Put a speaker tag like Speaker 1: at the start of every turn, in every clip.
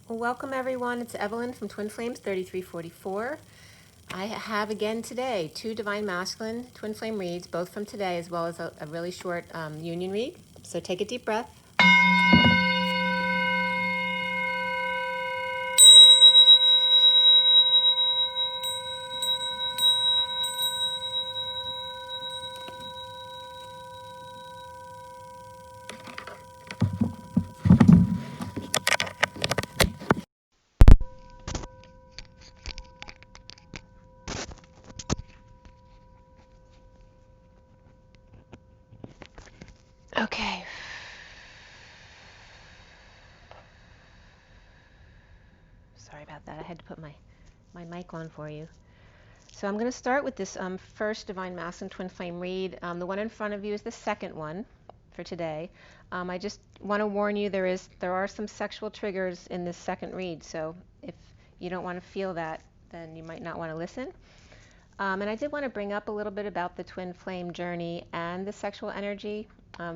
Speaker 1: Welcome everyone, it's Evelyn from Twin Flames 3344. I have again today 2 Divine Masculine Twin Flame reads, both from today as well as a really short union read. So take a deep breath. Okay. Sorry about that. I had to put my mic on for you. So I'm going to start with this first Divine Masculine Twin Flame read. The one in front of you is the second one for today. I just want to warn you there are some sexual triggers in this second read, so if you don't want to feel that, then you might not want to listen. And I did want to bring up a little bit about the twin flame journey and the sexual energy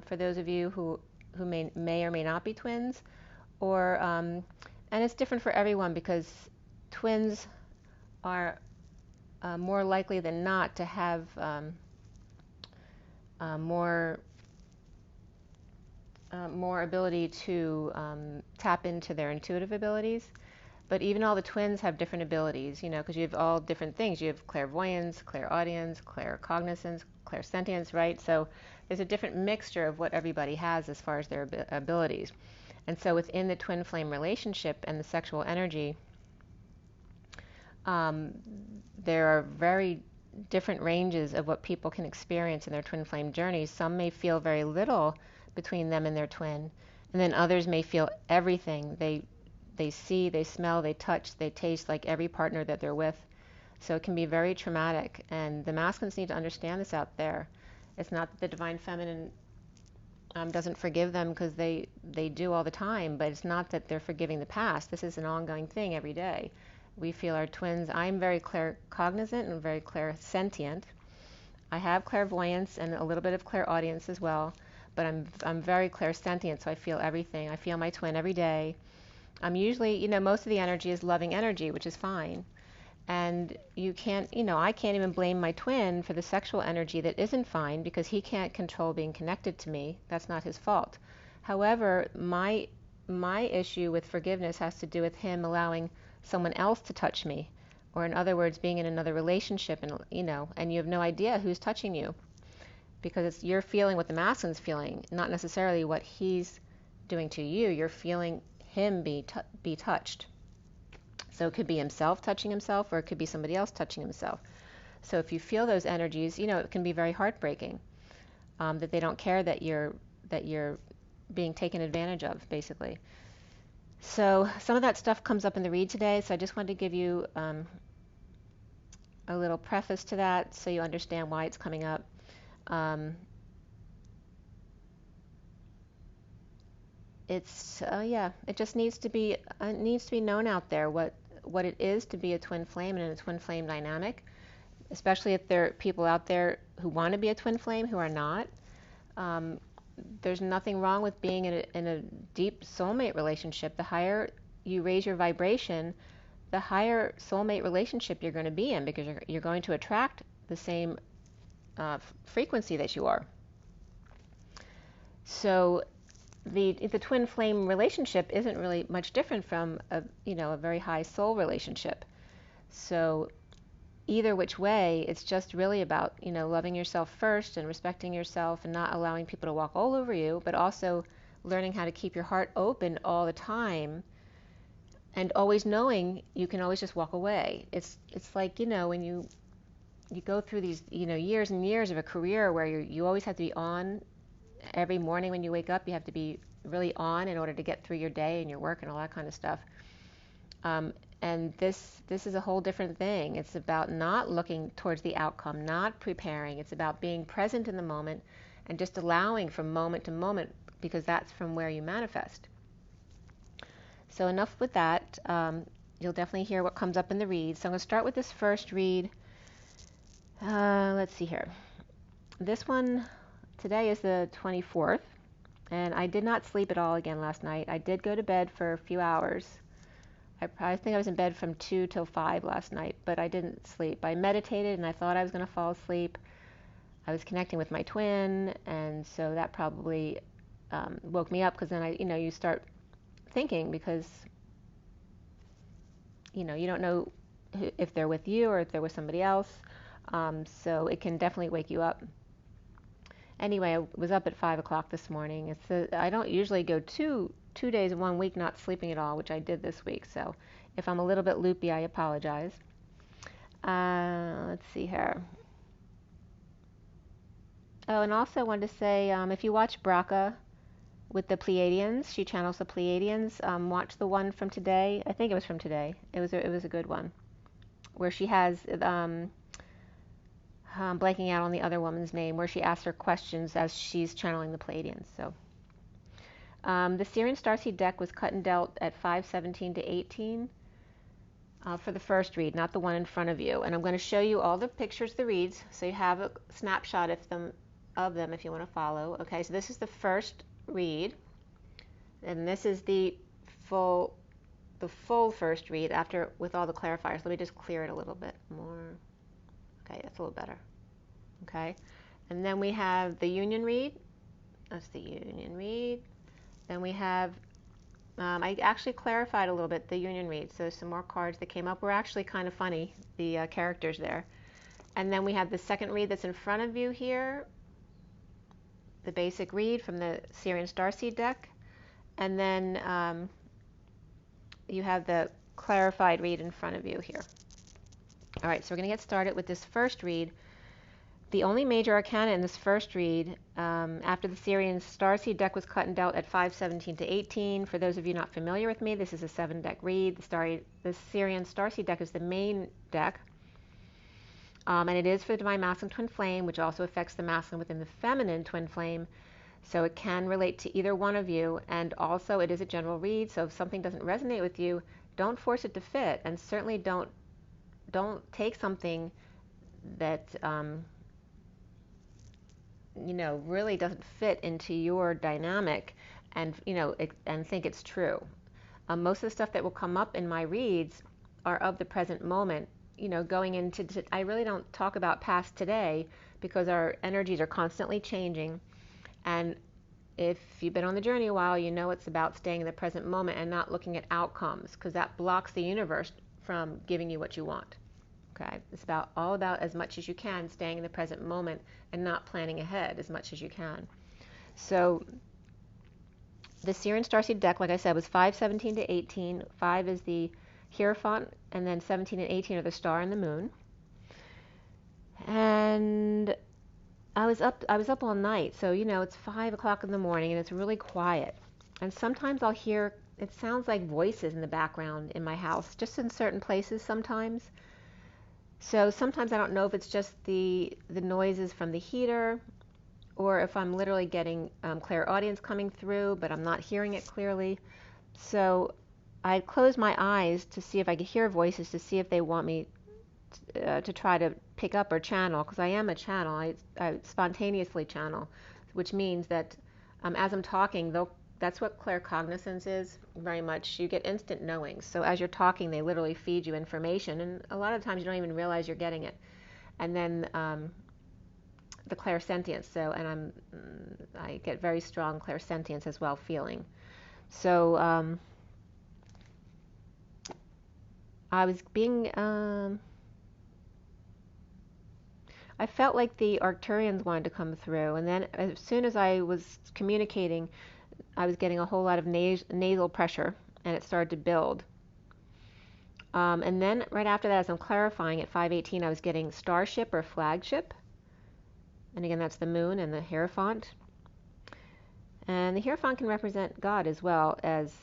Speaker 1: for those of you who may or may not be twins, or and it's different for everyone because twins are more likely than not to have more ability to tap into their intuitive abilities. But even all the twins have different abilities, you know, because you have all different things. You have clairvoyance, clairaudience, claircognizance, clairsentience, right? So there's a different mixture of what everybody has as far as their abilities. And so within the twin flame relationship and the sexual energy, there are very different ranges of what people can experience in their twin flame journeys. Some may feel very little between them and their twin, and then others may feel everything. They see, they smell, they touch, they taste like every partner that they're with. So it can be very traumatic, and the masculines need to understand this out there. It's not that the divine feminine doesn't forgive them, because they do all the time, but it's not that they're forgiving the past. This is an ongoing thing every day. We feel our twins. I'm very claircognizant and very clairsentient. I have clairvoyance and a little bit of clairaudience as well, but I'm very clairsentient, so I feel everything. I feel my twin every day. I'm usually, you know, most of the energy is loving energy, which is fine. And you can't, you know, I can't even blame my twin for the sexual energy that isn't fine, because he can't control being connected to me. That's not his fault. However, my issue with forgiveness has to do with him allowing someone else to touch me, or in other words, being in another relationship, and you know, and you have no idea who's touching you, because you're feeling what the masculine's feeling, not necessarily what he's doing to you. You're feeling him be touched. So it could be himself touching himself, or it could be somebody else touching himself. So if you feel those energies, you know, it can be very heartbreaking that they don't care that you're being taken advantage of, basically. So some of that stuff comes up in the read today, so I just wanted to give you a little preface to that so you understand why it's coming up. It just needs to be known out there what it is to be a twin flame and in a twin flame dynamic, especially if there are people out there who want to be a twin flame who are not. There's nothing wrong with being in a deep soulmate relationship. The higher you raise your vibration, the higher soulmate relationship you're going to be in, because you're going to attract the same frequency that you are. So the twin flame relationship isn't really much different from a very high soul relationship. So either which way, it's just really about, you know, loving yourself first and respecting yourself and not allowing people to walk all over you, but also learning how to keep your heart open all the time, and always knowing you can always just walk away. It's like, you know, when you go through these, you know, years and years of a career where you always have to be on. Every morning when you wake up, you have to be really on in order to get through your day and your work and all that kind of stuff. And this is a whole different thing. It's about not looking towards the outcome, not preparing. It's about being present in the moment and just allowing from moment to moment, because that's from where you manifest. So enough with that. You'll definitely hear what comes up in the read. So I'm going to start with this first read. Let's see here. This one today is the 24th, and I did not sleep at all again last night. I did go to bed for a few hours, I think I was in bed from 2 till 5 last night, but I didn't sleep. I meditated and I thought I was going to fall asleep. I was connecting with my twin, and so that probably woke me up, because then you start thinking, because you don't know if they're with you or if they're with somebody else. So it can definitely wake you up. Anyway, I was up at 5 o'clock this morning. I don't usually go two days in 1 week not sleeping at all, which I did this week. So if I'm a little bit loopy, I apologize. Let's see here. Oh, and also wanted to say, if you watch Braca with the Pleiadians, she channels the Pleiadians. Watch the one from today. I think it was from today. It was a good one, where she has I'm blanking out on the other woman's name, where she asks her questions as she's channeling the Pleiadians. So the SIRIAN Starseed deck was cut and dealt at 5:17 to 18 for the first read, not the one in front of you. And I'm going to show you all the pictures of the reads, so you have a snapshot of them if you want to follow. Okay, so this is the first read, and this is the full first read with all the clarifiers. Let me just clear it a little bit more. Okay, that's a little better. Okay, and then we have the union read. That's the union read. Then we have, I actually clarified a little bit the union read, so some more cards that came up were actually kind of funny, the characters there. And then we have the second read that's in front of you here, the basic read from the SIRIAN Starseed deck. And then you have the clarified read in front of you here. All right, so we're going to get started with this first read. The only major arcana in this first read, after the SIRIAN Starseed deck was cut and dealt at 5:17 to 18. For those of you not familiar with me, this is a 7-deck read. The SIRIAN Starseed deck is the main deck, and it is for the Divine Masculine Twin Flame, which also affects the masculine within the feminine Twin Flame. So it can relate to either one of you, and also it is a general read, so if something doesn't resonate with you, don't force it to fit, and certainly don't take something that really doesn't fit into your dynamic and and think it's true. Most of the stuff that will come up in my reads are of the present moment. Going into, I really don't talk about past today, because our energies are constantly changing, and if you've been on the journey a while, it's about staying in the present moment and not looking at outcomes, because that blocks the universe from giving you what you want. Okay, it's all about as much as you can staying in the present moment and not planning ahead as much as you can. So the SIRIAN Starseed deck, like I said, was 5:17 to 18. 5 is the Hierophant, and then 17 and 18 are the star and the moon. And I was up all night, so it's 5 o'clock in the morning and it's really quiet. And sometimes I'll hear, it sounds like voices in the background in my house, just in certain places sometimes. So sometimes I don't know if it's just the noises from the heater, or if I'm literally getting clairaudience coming through, but I'm not hearing it clearly. So I closed my eyes to see if I could hear voices, to see if they want me to try to pick up or channel, because I am a channel. I spontaneously channel, which means that as I'm talking, that's what claircognizance is, very much. You get instant knowing. So as you're talking, they literally feed you information, and a lot of times you don't even realize you're getting it. And then the clairsentience. So, and I get very strong clairsentience as well, feeling. So I was being, I felt like the Arcturians wanted to come through, and then as soon as I was communicating, I was getting a whole lot of nasal pressure, and it started to build. And then right after that, as I'm clarifying at 5:18, I was getting starship or flagship. And again, that's the moon and the Hierophant. And the Hierophant can represent God as well as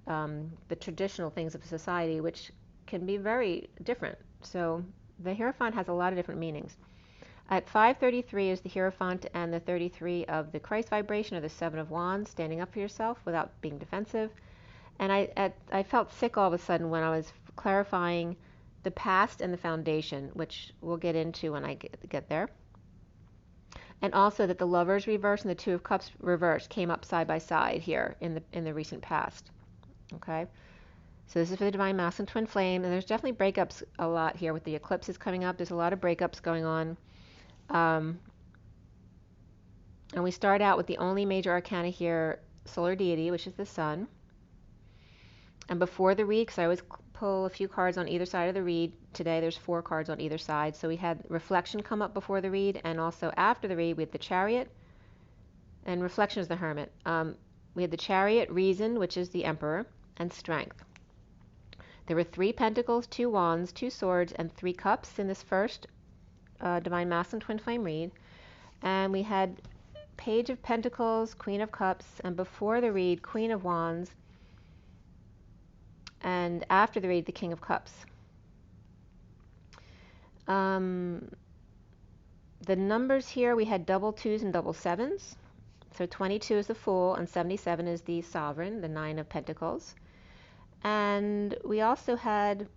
Speaker 1: the traditional things of society, which can be very different. So the Hierophant has a lot of different meanings. At 5:33 is the Hierophant and the 33 of the Christ vibration, or the 7 of Wands, standing up for yourself without being defensive. And I felt sick all of a sudden when I was clarifying the past and the foundation, which we'll get into when I get there. And also that the Lovers reverse and the 2 of Cups reverse came up side by side here in the recent past. Okay. So this is for the Divine Masculine Twin Flame, and there's definitely breakups a lot here with the eclipses coming up. There's a lot of breakups going on. And we start out with the only major arcana here, Solar Deity, which is the Sun. And before the read, because I always pull a few cards on either side of the read, today there's 4 cards on either side. So we had Reflection come up before the read, and also after the read we had the Chariot, and Reflection is the Hermit. We had the Chariot, Reason, which is the Emperor, and Strength. There were 3 Pentacles, 2 Wands, 2 Swords, and 3 Cups in this first Divine Masculine Twin Flame read. And we had Page of Pentacles, Queen of Cups, and before the read, Queen of Wands, and after the read, the King of Cups. The numbers here, we had double 2s and double 7s. So 22 is the Fool, and 77 is the Sovereign, the 9 of Pentacles. And we also had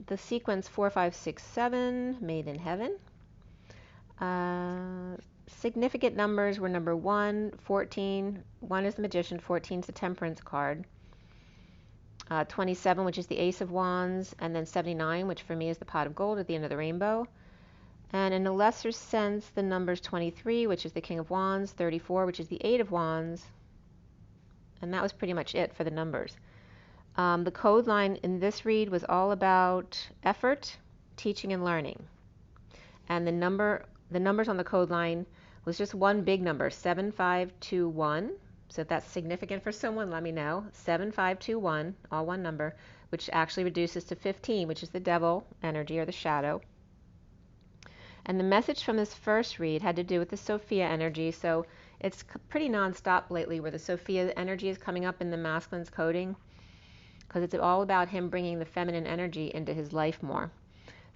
Speaker 1: the sequence 4, 5, 6, 7, Made in Heaven. Significant numbers were number 1, 14. 1 is the Magician, 14 is the Temperance card. 27, which is the Ace of Wands, and then 79, which for me is the Pot of Gold at the end of the rainbow. And in a lesser sense, the numbers 23, which is the King of Wands, 34, which is the Eight of Wands, and that was pretty much it for the numbers. The code line in this read was all about effort, teaching, and learning. And the numbers on the code line was just one big number, 7521. So if that's significant for someone, let me know. 7521, all one number, which actually reduces to 15, which is the devil energy or the shadow. And the message from this first read had to do with the Sophia energy. So it's pretty nonstop lately where the Sophia energy is coming up in the masculine's coding, because it's all about him bringing the feminine energy into his life more.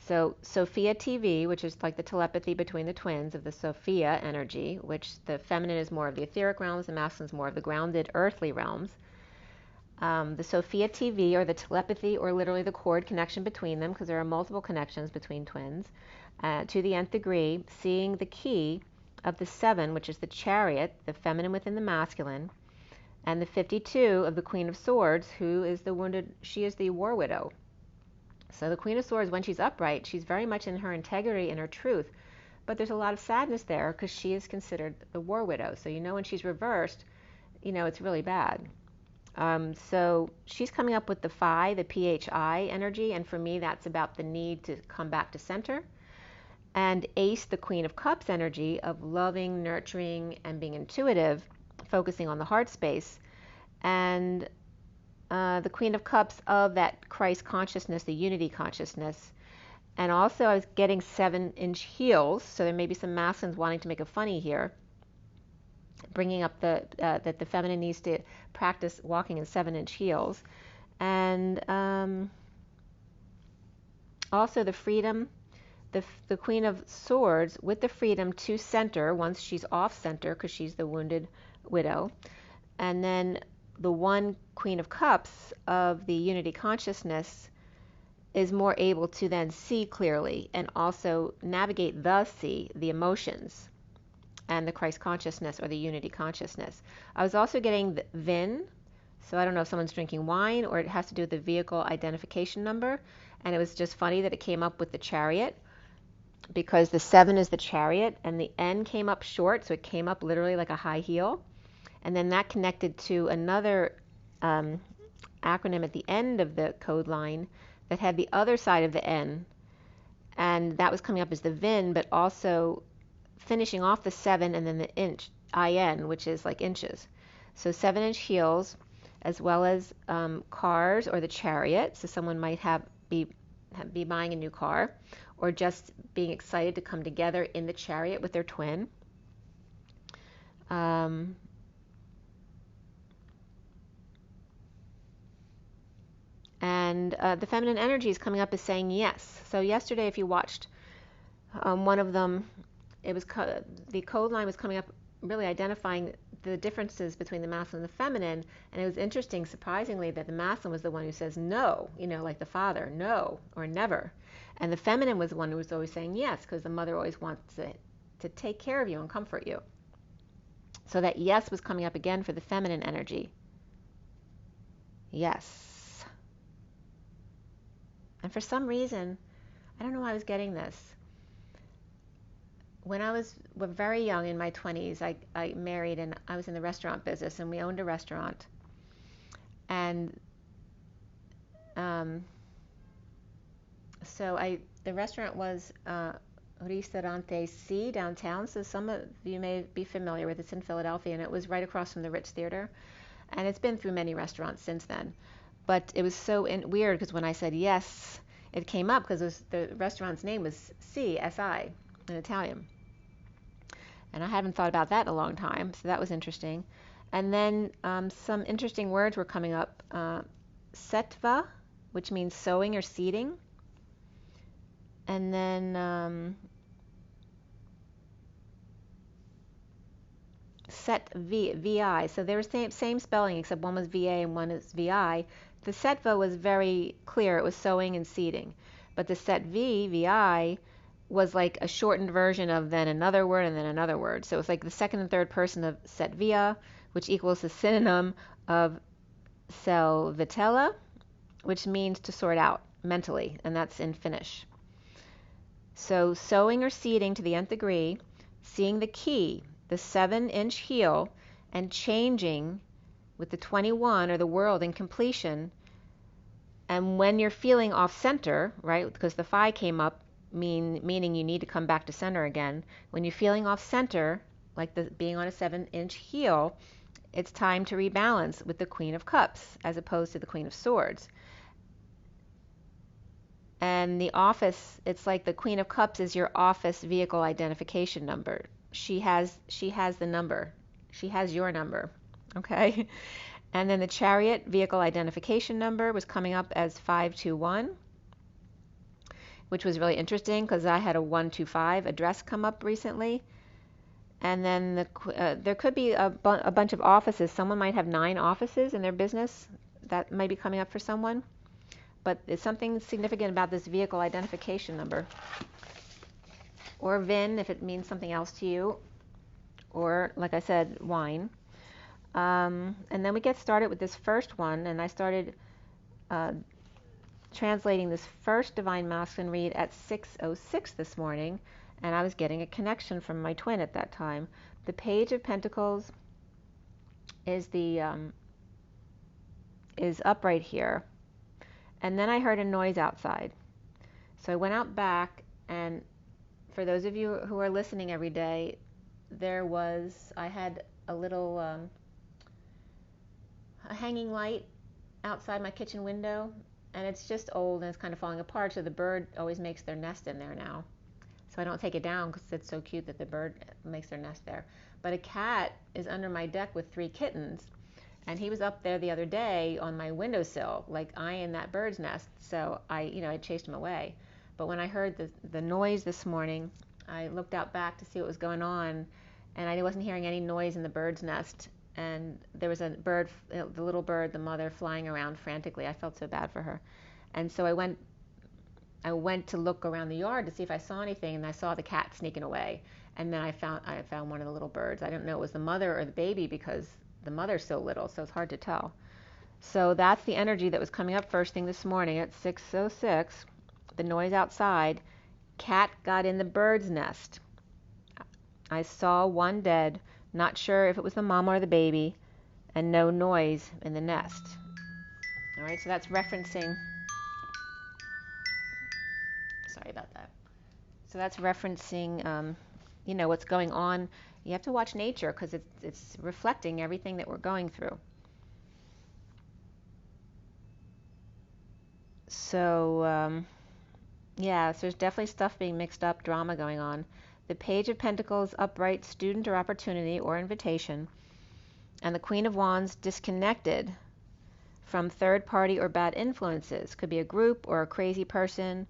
Speaker 1: So Sophia TV, which is like the telepathy between the twins of the Sophia energy, which the feminine is more of the etheric realms, the masculine is more of the grounded earthly realms. The Sophia TV, or the telepathy, or literally the cord connection between them, because there are multiple connections between twins, to the nth degree, seeing the key of the 7, which is the Chariot, the feminine within the masculine, and the 52 of the Queen of Swords, who is the wounded, she is the war widow. So the Queen of Swords, when she's upright, she's very much in her integrity and her truth, but there's a lot of sadness there because she is considered the war widow. So when she's reversed, it's really bad. So she's coming up with the Phi, the PHI energy, and for me that's about the need to come back to center. And Ace, the Queen of Cups energy of loving, nurturing, and being intuitive, focusing on the heart space. And the Queen of Cups of that Christ consciousness, the unity consciousness. And also I was getting 7-inch heels, so there may be some masculines wanting to make a funny here, bringing up that the feminine needs to practice walking in 7-inch heels. And also the freedom, the Queen of Swords with the freedom to center once she's off center, because she's the wounded widow. And then the one Queen of Cups of the unity consciousness is more able to then see clearly and also navigate the emotions, and the Christ consciousness or the unity consciousness. I was also getting the VIN, so I don't know if someone's drinking wine or it has to do with the vehicle identification number, and it was just funny that it came up with the Chariot, because the 7 is the Chariot and the N came up short, so it came up literally like a high heel. And then that connected to another acronym at the end of the code line that had the other side of the N. And that was coming up as the VIN, but also finishing off the 7 and then the inch, IN, which is like inches. So 7-inch heels, as well as cars or the Chariot. So someone might be buying a new car, or just being excited to come together in the Chariot with their twin. And the feminine energy is coming up as saying yes. So yesterday, if you watched one of them, it was the code line was coming up really identifying the differences between the masculine and the feminine. And it was interesting, surprisingly, that the masculine was the one who says no, like the father, no or never. And the feminine was the one who was always saying yes, because the mother always wants to take care of you and comfort you. So that yes was coming up again for the feminine energy. Yes. And for some reason, I don't know why I was getting this. When I was very young, in my 20s, I married, and I was in the restaurant business, and we owned a restaurant. And the restaurant was Ristorante C downtown, so some of you may be familiar with it. It's in Philadelphia, and it was right across from the Ritz Theater. And it's been through many restaurants since then. But it was so weird, because when I said yes, it came up because the restaurant's name was C-S-I in Italian. And I haven't thought about that in a long time, so that was interesting. And then some interesting words were coming up. Setva, which means sowing or seeding. And then Set VI. So they were same spelling, except one was VA and one is VI. The Setva was very clear. It was sowing and seeding. But the Set VI, was like a shortened version of then another word and then another word. So it's like the second and third person of Setvia, which equals the synonym of Selvitella, which means to sort out mentally, and that's in Finnish. So sowing or seeding to the nth degree, seeing the key, the 7-inch heel, and changing with the 21, or the world, in completion. And when you're feeling off center, right, because the phi came up, meaning you need to come back to center again. When you're feeling off center, like being on a 7-inch heel, it's time to rebalance with the Queen of Cups as opposed to the Queen of Swords. And the office, it's like the Queen of Cups is your office vehicle identification number. She has the number. She has your number. Okay? And then the Chariot vehicle identification number was coming up as 521. Which was really interesting because I had a 125 address come up recently. And then there could be a bunch of offices. Someone might have 9 offices in their business. That might be coming up for someone. But there's something significant about this vehicle identification number. Or VIN, if it means something else to you. Or, like I said, wine. And then we get started with this first one. And I started translating this first Divine Masculine read at 6:06 this morning, and I was getting a connection from my twin at that time. The Page of Pentacles is is up right here, and then I heard a noise outside. So I went out back, and for those of you who are listening every day, I had a little a hanging light outside my kitchen window. And it's just old and it's kind of falling apart, so the bird always makes their nest in there now. So I don't take it down because it's so cute that the bird makes their nest there. But a cat is under my deck with 3 kittens, and he was up there the other day on my windowsill, like eyeing that bird's nest. So I chased him away. But when I heard the noise this morning, I looked out back to see what was going on, and I wasn't hearing any noise in the bird's nest. And there was a bird, the little bird, the mother, flying around frantically. I felt so bad for her. And so I went to look around the yard to see if I saw anything, and I saw the cat sneaking away. And then I found one of the little birds. I didn't know it was the mother or the baby because the mother's so little, so it's hard to tell. So that's the energy that was coming up first thing this morning at 6:06. The noise outside. Cat got in the bird's nest. I saw one dead. Not sure if it was the mama or the baby, and no noise in the nest. All right, so that's referencing. Sorry about that. So that's referencing, what's going on. You have to watch nature because it's reflecting everything that we're going through. So, so there's definitely stuff being mixed up, drama going on. The Page of Pentacles upright, student or opportunity or invitation, and the Queen of Wands disconnected from third party or bad influences. Could be a group or a crazy person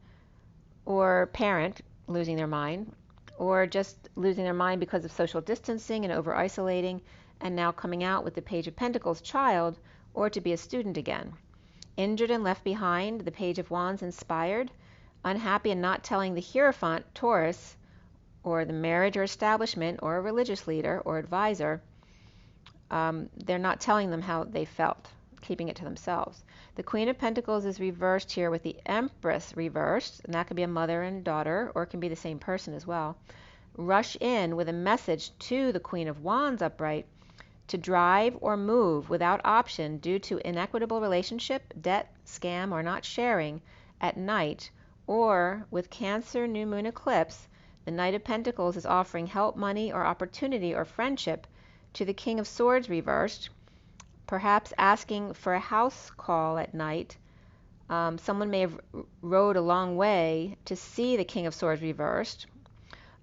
Speaker 1: or parent losing their mind, or just losing their mind because of social distancing and over isolating, and now coming out with the Page of Pentacles, child, or to be a student again. Injured and left behind, the Page of Wands inspired, unhappy and not telling the Hierophant, Taurus, or the marriage or establishment or a religious leader or advisor, they're not telling them how they felt. keeping it to themselves. The Queen of Pentacles is reversed here with the Empress reversed, and that could be a mother and daughter, or it can be the same person as well. Rush in with a message to the Queen of Wands upright to drive or move without option due to inequitable relationship, debt, scam, or not sharing at night, or with Cancer new moon eclipse, the Knight of Pentacles is offering help, money, or opportunity or friendship to the King of Swords reversed, perhaps asking for a house call at night. Someone may have rode a long way to see the King of Swords reversed,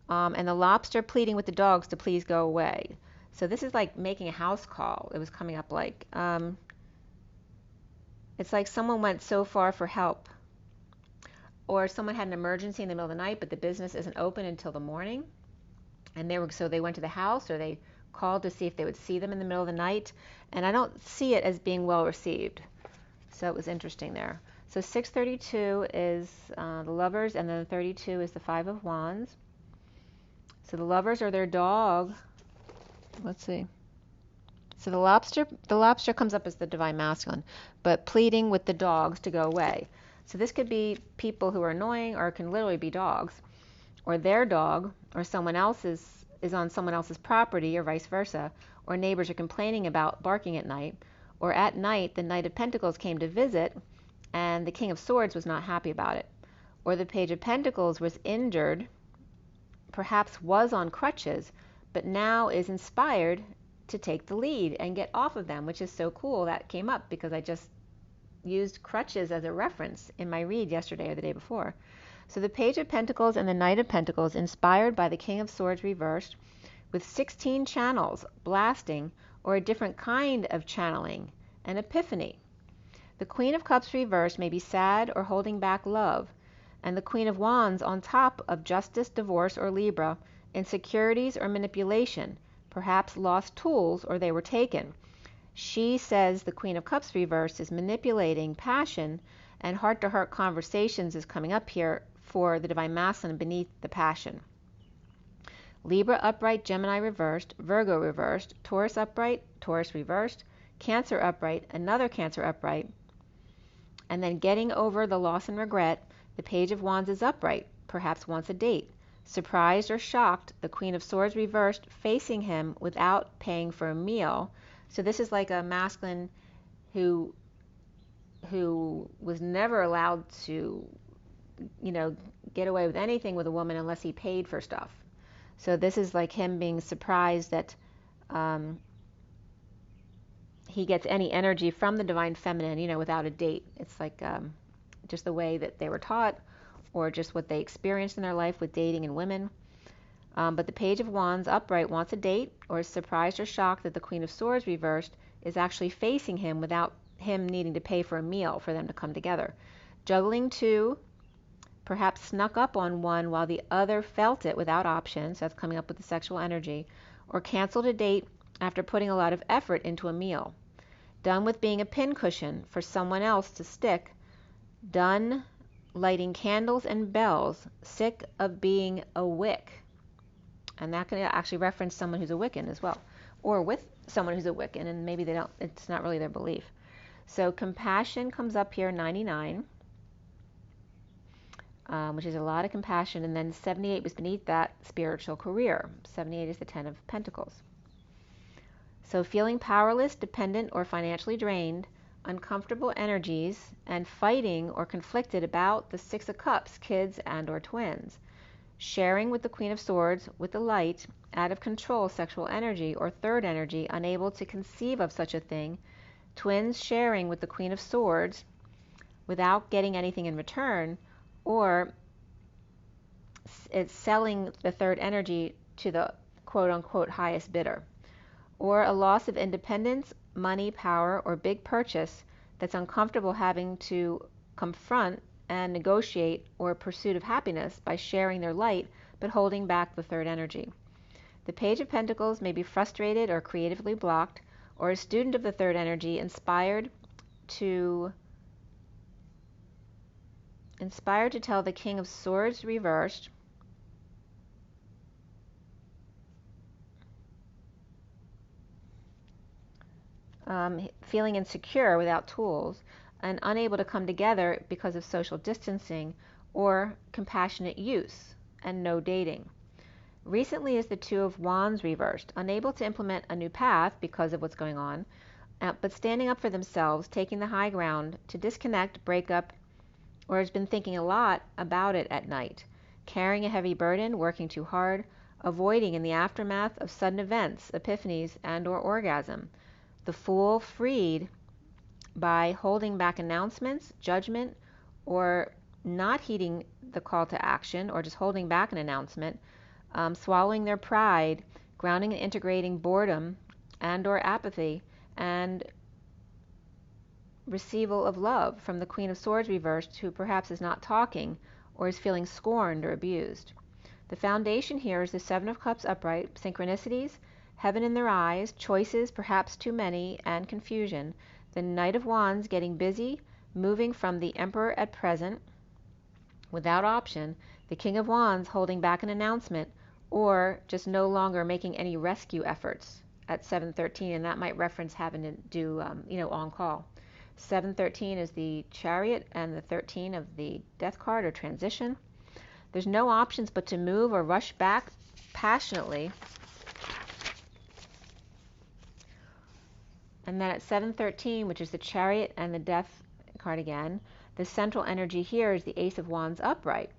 Speaker 1: and the Lobster pleading with the dogs to please go away. So this is like making a house call. It was coming up like, it's like someone went so far for help, or someone had an emergency in the middle of the night, but the business isn't open until the morning, and so they went to the house, or they called to see if they would see them in the middle of the night, and I don't see it as being well received. So it was interesting there. So 632 is the Lovers, and then 32 is the Five of Wands. So the Lovers are their dog. Let's see. So the lobster comes up as the Divine Masculine, but pleading with the dogs to go away. So this could be people who are annoying, or it can literally be dogs, or their dog, or someone else's is on someone else's property, or vice versa, or neighbors are complaining about barking at night, or at night the Knight of Pentacles came to visit and the King of Swords was not happy about it, or the Page of Pentacles was injured, perhaps was on crutches, but now is inspired to take the lead and get off of them, which is so cool. That came up because I just used crutches as a reference in my read yesterday or the day before. So the Page of Pentacles and the Knight of Pentacles, inspired by the King of Swords reversed, with 16 channels, blasting, or a different kind of channeling, an epiphany. The Queen of Cups reversed may be sad or holding back love, and the Queen of Wands on top of justice, divorce, or Libra, insecurities or manipulation, perhaps lost tools or they were taken. She says the Queen of Cups reversed is manipulating passion, and heart-to-heart conversations is coming up here for the Divine Masculine beneath the passion. Libra upright, Gemini reversed, Virgo reversed, Taurus upright, Taurus reversed, Cancer upright, another Cancer upright, and then getting over the loss and regret, the Page of Wands is upright, perhaps wants a date. Surprised or shocked, the Queen of Swords reversed, facing him without paying for a meal. So this is like a masculine who was never allowed to, get away with anything with a woman unless he paid for stuff. So this is like him being surprised that he gets any energy from the Divine Feminine, without a date. It's like just the way that they were taught, or just what they experienced in their life with dating and women. But the Page of Wands upright wants a date, or is surprised or shocked that the Queen of Swords reversed is actually facing him without him needing to pay for a meal for them to come together. Juggling two, perhaps snuck up on one while the other felt it without options, that's coming up with the sexual energy, or canceled a date after putting a lot of effort into a meal. Done with being a pincushion for someone else to stick. Done lighting candles and bells, sick of being a Wick. And that can actually reference someone who's a Wiccan as well, or with someone who's a Wiccan, and maybe it's not really their belief. So compassion comes up here, 99, which is a lot of compassion, and then 78 was beneath that, spiritual career. 78 is the 10 of Pentacles. So feeling powerless, dependent, or financially drained, uncomfortable energies, and fighting or conflicted about the Six of Cups, kids and or twins. Sharing with the Queen of Swords with the light, out of control sexual energy or third energy, unable to conceive of such a thing. Twins sharing with the Queen of Swords without getting anything in return, or it's selling the third energy to the quote-unquote highest bidder. Or a loss of independence, money, power, or big purchase that's uncomfortable having to confront and negotiate, or pursuit of happiness by sharing their light but holding back the third energy. The Page of Pentacles may be frustrated or creatively blocked, or a student of the third energy inspired to tell the King of Swords reversed feeling insecure without tools, and unable to come together because of social distancing or compassionate use, and no dating. Recently is the Two of Wands reversed, unable to implement a new path because of what's going on, but standing up for themselves, taking the high ground to disconnect, break up, or has been thinking a lot about it at night, carrying a heavy burden, working too hard, avoiding in the aftermath of sudden events, epiphanies, and or orgasm. The Fool freed by holding back announcements, judgment, or not heeding the call to action, or just holding back an announcement, swallowing their pride, grounding and integrating boredom and or apathy, and receival of love from the Queen of Swords reversed, who perhaps is not talking or is feeling scorned or abused. The foundation here is the Seven of Cups upright, synchronicities, heaven in their eyes, choices, perhaps too many, and confusion. The Knight of Wands getting busy, moving from the Emperor at present, without option, the King of Wands holding back an announcement, or just no longer making any rescue efforts at 713, and that might reference having to do, on call. 713 is the Chariot, and the 13 of the Death card, or transition. There's no options but to move or rush back passionately. And then at 713, which is the Chariot and the Death card again, the central energy here is the Ace of Wands upright.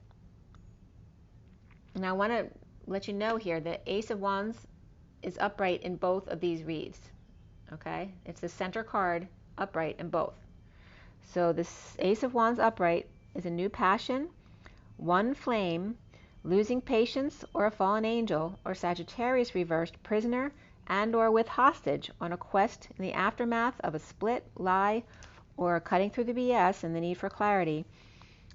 Speaker 1: Now I want to let you know here that Ace of Wands is upright in both of these reads. Okay? It's the center card upright in both. So this Ace of Wands upright is a new passion, one flame, losing patience, or a fallen angel, or Sagittarius reversed, prisoner and or with hostage on a quest in the aftermath of a split, lie, or cutting through the BS and the need for clarity,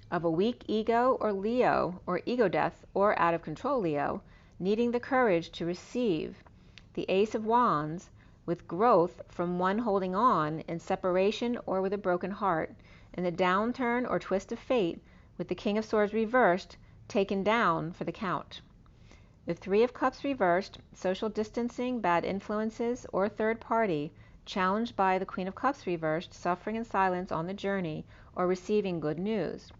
Speaker 1: of a weak ego or Leo, or ego death, or out of control Leo, needing the courage to receive the Ace of Wands with growth from one holding on in separation or with a broken heart, in the downturn or twist of fate with the King of Swords reversed, taken down for the count. The Three of Cups reversed, social distancing, bad influences, or third party, challenged by the Queen of Cups reversed, suffering in silence on the journey, or receiving good news.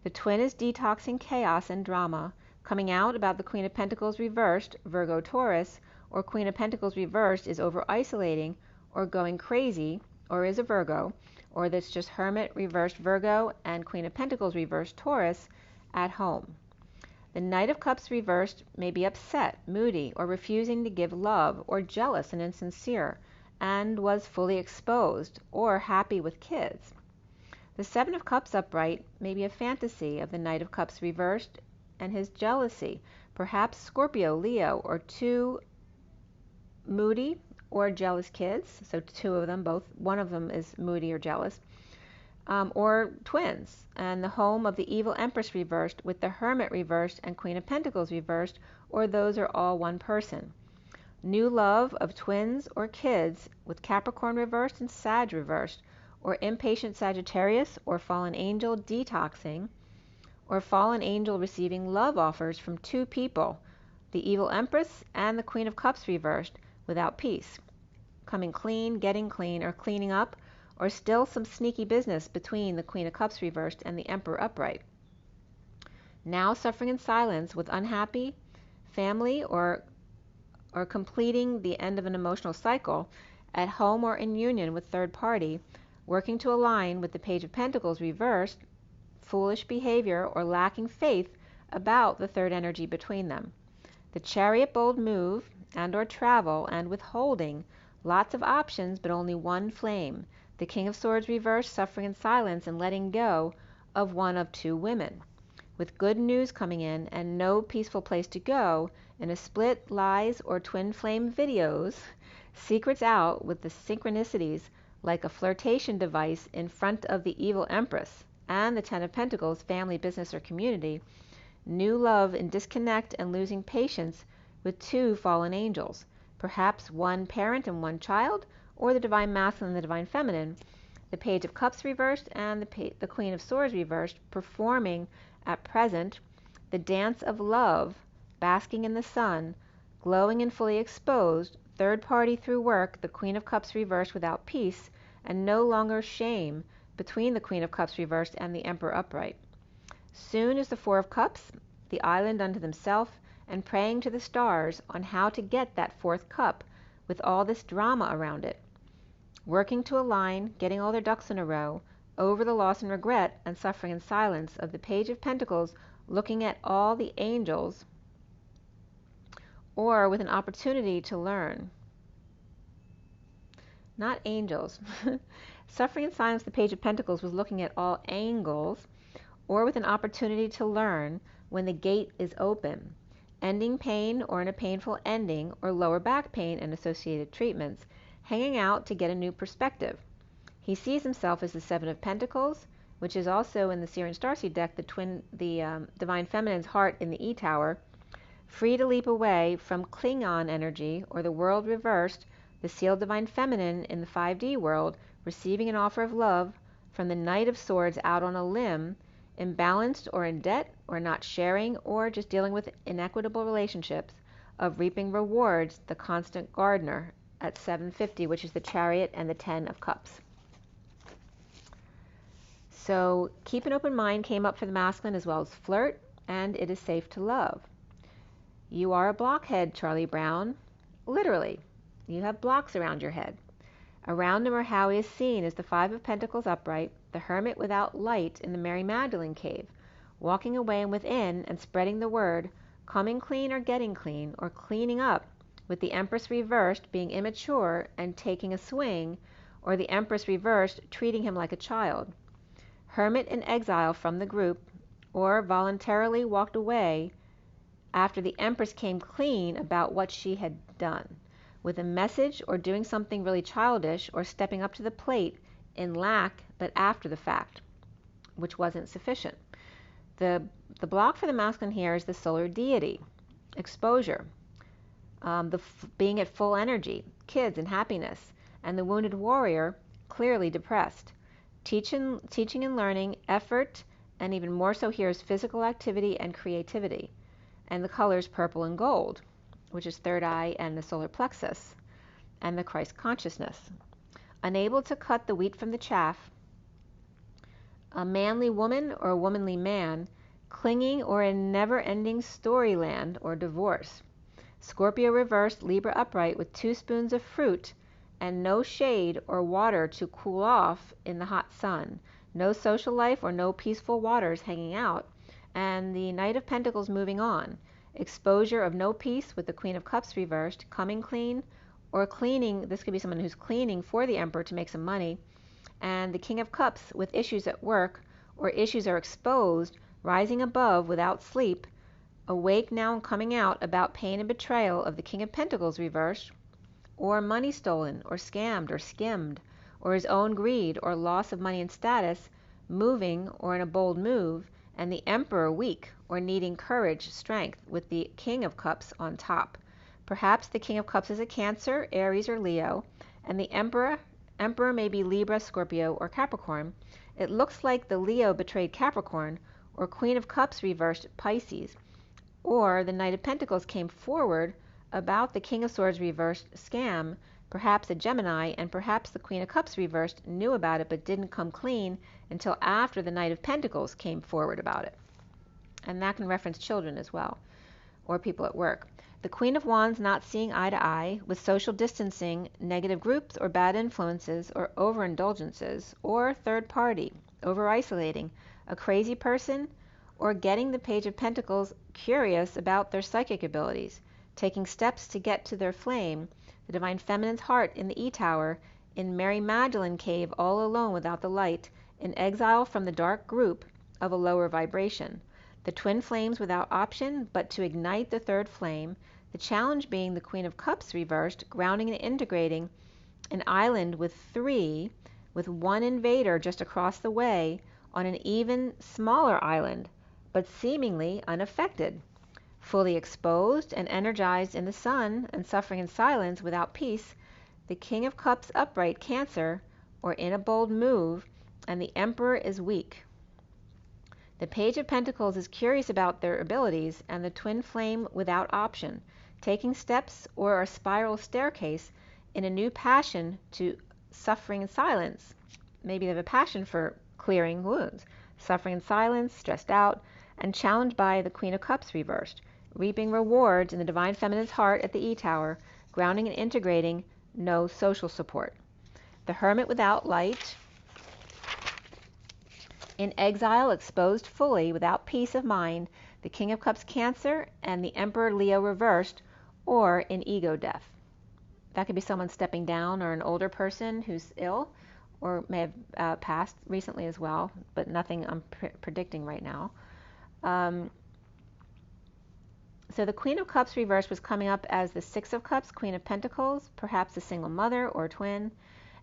Speaker 1: The Twin is detoxing chaos and drama, coming out about the Queen of Pentacles reversed, Virgo Taurus, or Queen of Pentacles reversed is over isolating or going crazy, or is a Virgo, or that's just Hermit reversed Virgo and Queen of Pentacles reversed Taurus at home. The Knight of Cups reversed may be upset, moody, or refusing to give love, or jealous and insincere, and was fully exposed, or happy with kids. The Seven of Cups upright may be a fantasy of the Knight of Cups reversed and his jealousy, perhaps Scorpio, Leo, or two moody or jealous kids, so two of them, both, one of them is moody or jealous, or twins, and the home of the Evil Empress reversed with the Hermit reversed and Queen of Pentacles reversed, or those are all one person. New love of twins or kids with Capricorn reversed and Sag reversed, or impatient Sagittarius or fallen angel detoxing, or fallen angel receiving love offers from two people, the Evil Empress and the Queen of Cups reversed, without peace, coming clean, getting clean, or cleaning up, or still some sneaky business between the Queen of Cups reversed and the Emperor upright. Now suffering in silence with unhappy family, or completing the end of an emotional cycle, at home or in union with third party, working to align with the Page of Pentacles reversed, foolish behavior or lacking faith about the third energy between them. The Chariot bold move and or travel and withholding, lots of options but only one flame. The King of Swords reversed, suffering in silence and letting go of one of two women, with good news coming in and no peaceful place to go, in a split, lies, or twin flame videos, secrets out with the synchronicities like a flirtation device in front of the Evil Empress and the Ten of Pentacles, family, business, or community, new love in disconnect and losing patience with two fallen angels, perhaps one parent and one child, or the Divine Masculine and the Divine Feminine, the Page of Cups reversed and the Queen of Swords reversed, performing at present the dance of love, basking in the sun, glowing and fully exposed third party through work, the Queen of Cups reversed without peace, and no longer shame between the Queen of Cups reversed and the Emperor upright. Soon as the Four of Cups, the island unto themselves, and praying to the stars on how to get that fourth cup with all this drama around it. Working to align, getting all their ducks in a row, over the loss and regret and suffering in silence of the Page of Pentacles, looking at all the angels, or with an opportunity to learn. Not angels. Suffering in silence, the Page of Pentacles was looking at all angles, or with an opportunity to learn when the gate is open. Ending pain or in a painful ending, or lower back pain and associated treatments, hanging out to get a new perspective. He sees himself as the Seven of Pentacles, which is also in the SIRIAN Starseed deck, the Divine Feminine's heart in the E Tower, free to leap away from Klingon energy, or the world reversed, the sealed Divine Feminine in the 5D world, receiving an offer of love from the Knight of Swords out on a limb, imbalanced or in debt, or not sharing, or just dealing with inequitable relationships, of reaping rewards, the constant gardener at 750, which is the Chariot and the 10 of Cups. So keep an open mind came up for the masculine, as well as flirt, and it is safe to love. You are a blockhead, Charlie Brown. Literally, you have blocks around your head. Around him, or how he is seen, is the Five of Pentacles upright, the hermit without light in the Mary Magdalene cave, walking away and within and spreading the word, coming clean or getting clean, or cleaning up, with the Empress reversed being immature and taking a swing, or the Empress reversed treating him like a child. Hermit in exile from the group, or voluntarily walked away after the Empress came clean about what she had done, with a message, or doing something really childish, or stepping up to the plate in lack but after the fact, which wasn't sufficient. The block for the masculine here is the solar deity, exposure, being at full energy, kids and happiness, and the wounded warrior, clearly depressed. Teaching and learning, effort, and even more so here is physical activity and creativity. And the colors purple and gold, which is third eye and the solar plexus, and the Christ consciousness. Unable to cut the wheat from the chaff, a manly woman or a womanly man, clinging or in never-ending storyland or divorce. Scorpio reversed, Libra upright with 2 spoons of fruit and no shade or water to cool off in the hot sun. No social life or no peaceful waters hanging out. And the Knight of Pentacles moving on. Exposure of no peace with the Queen of Cups reversed, coming clean or cleaning. This could be someone who's cleaning for the Emperor to make some money. And the King of Cups with issues at work, or issues are exposed, rising above without sleep, awake now and coming out about pain and betrayal of the King of Pentacles reversed, or money stolen or scammed or skimmed, or his own greed or loss of money and status, moving or in a bold move, and the Emperor weak or needing courage, strength, with the King of Cups on top. Perhaps the King of Cups is a Cancer, Aries, or Leo, and the Emperor may be Libra, Scorpio, or Capricorn. It looks like the Leo betrayed Capricorn, or Queen of Cups reversed Pisces, or the Knight of Pentacles came forward about the King of Swords reversed scam, perhaps a Gemini, and perhaps the Queen of Cups reversed knew about it but didn't come clean until after the Knight of Pentacles came forward about it. And that can reference children as well, or people at work. The Queen of Wands not seeing eye to eye, with social distancing, negative groups or bad influences or overindulgences, or third party, over-isolating, a crazy person, or getting the Page of Pentacles curious about their psychic abilities, taking steps to get to their flame, the Divine Feminine's heart in the E Tower, in Mary Magdalene cave all alone without the light, in exile from the dark group of a lower vibration. The twin flames without option but to ignite the third flame, the challenge being the Queen of Cups reversed, grounding and integrating an island with 3, with 1 invader just across the way on an even smaller island, but seemingly unaffected. Fully exposed and energized in the sun and suffering in silence without peace, the King of Cups upright Cancer, or in a bold move, and the Emperor is weak. The Page of Pentacles is curious about their abilities, and the twin flame without option, taking steps or a spiral staircase in a new passion to suffering in silence. Maybe they have a passion for clearing wounds, suffering in silence, stressed out, and challenged by the Queen of Cups reversed, reaping rewards in the Divine Feminine's heart at the E-Tower, grounding and integrating, no social support. The Hermit without light, in exile, exposed fully, without peace of mind, the King of Cups Cancer, and the Emperor Leo reversed, or in ego death. That could be someone stepping down or an older person who's ill or may have passed recently as well, but nothing I'm predicting right now. So the Queen of Cups reversed was coming up as the Six of Cups, Queen of Pentacles, perhaps a single mother or twin.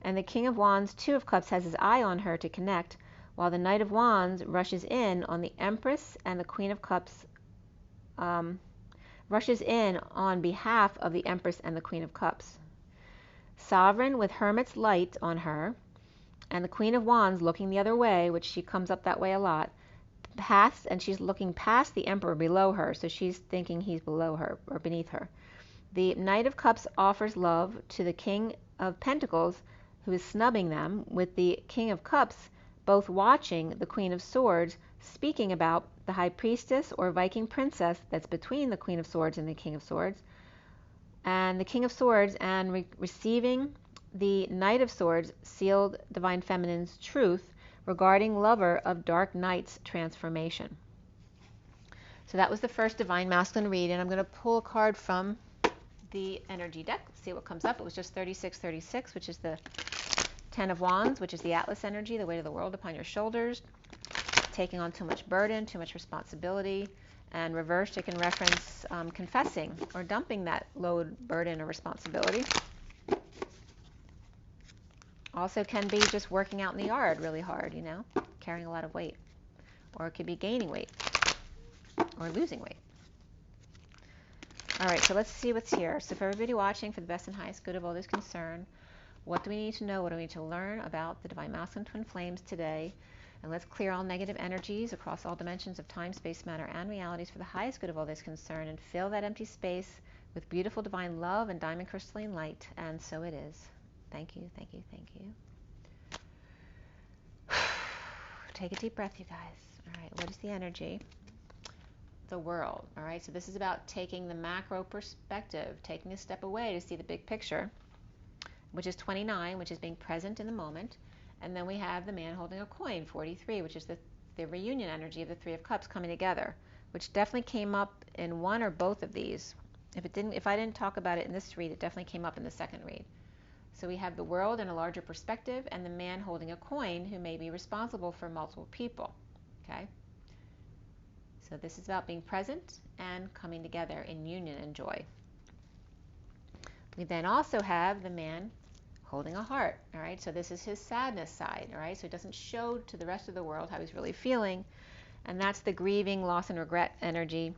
Speaker 1: And the King of Wands, Two of Cups, has his eye on her to connect, while the Knight of Wands rushes in on the Empress, and the Queen of Cups rushes in on behalf of the Empress and the Queen of Cups. Sovereign with Hermit's light on her, and the Queen of Wands looking the other way, which she comes up that way a lot, past, and she's looking past the Emperor below her, so she's thinking he's below her or beneath her. The Knight of Cups offers love to the King of Pentacles, who is snubbing them, with the King of Cups both watching the Queen of Swords, speaking about the High Priestess or Viking Princess that's between the Queen of Swords and the King of Swords, and the King of Swords, and receiving the Knight of Swords, sealed Divine Feminine's truth regarding lover of Dark Knight's transformation. So that was the first Divine Masculine read, and I'm going to pull a card from the energy deck, see what comes up. It was just 3636, which is the Ten of Wands, which is the Atlas energy, the weight of the world upon your shoulders, taking on too much burden, too much responsibility. And reversed, it can reference confessing or dumping that load, burden, or responsibility. Also can be just working out in the yard really hard, you know, carrying a lot of weight. Or it could be gaining weight or losing weight. All right, so let's see what's here. So for everybody watching, for the best and highest good of all those concerned, what do we need to know? What do we need to learn about the Divine Masculine Twin Flames today? And let's clear all negative energies across all dimensions of time, space, matter, and realities for the highest good of all those concerned, and fill that empty space with beautiful divine love and diamond crystalline light. And so it is. Thank you, thank you, thank you. Take a deep breath, you guys. All right, what is the energy? The world. All right, so this is about taking the macro perspective, taking a step away to see the big picture, which is 29, which is being present in the moment. And then we have the man holding a coin, 43, which is the reunion energy of the Three of Cups coming together, which definitely came up in one or both of these. If I didn't talk about it in this read, it definitely came up in the second read. So we have the world in a larger perspective, and the man holding a coin who may be responsible for multiple people. Okay? So this is about being present and coming together in union and joy. We then also have the man holding a heart. All right, so this is his sadness side. All right, so it doesn't show to the rest of the world how he's really feeling, and that's the grieving, loss, and regret energy.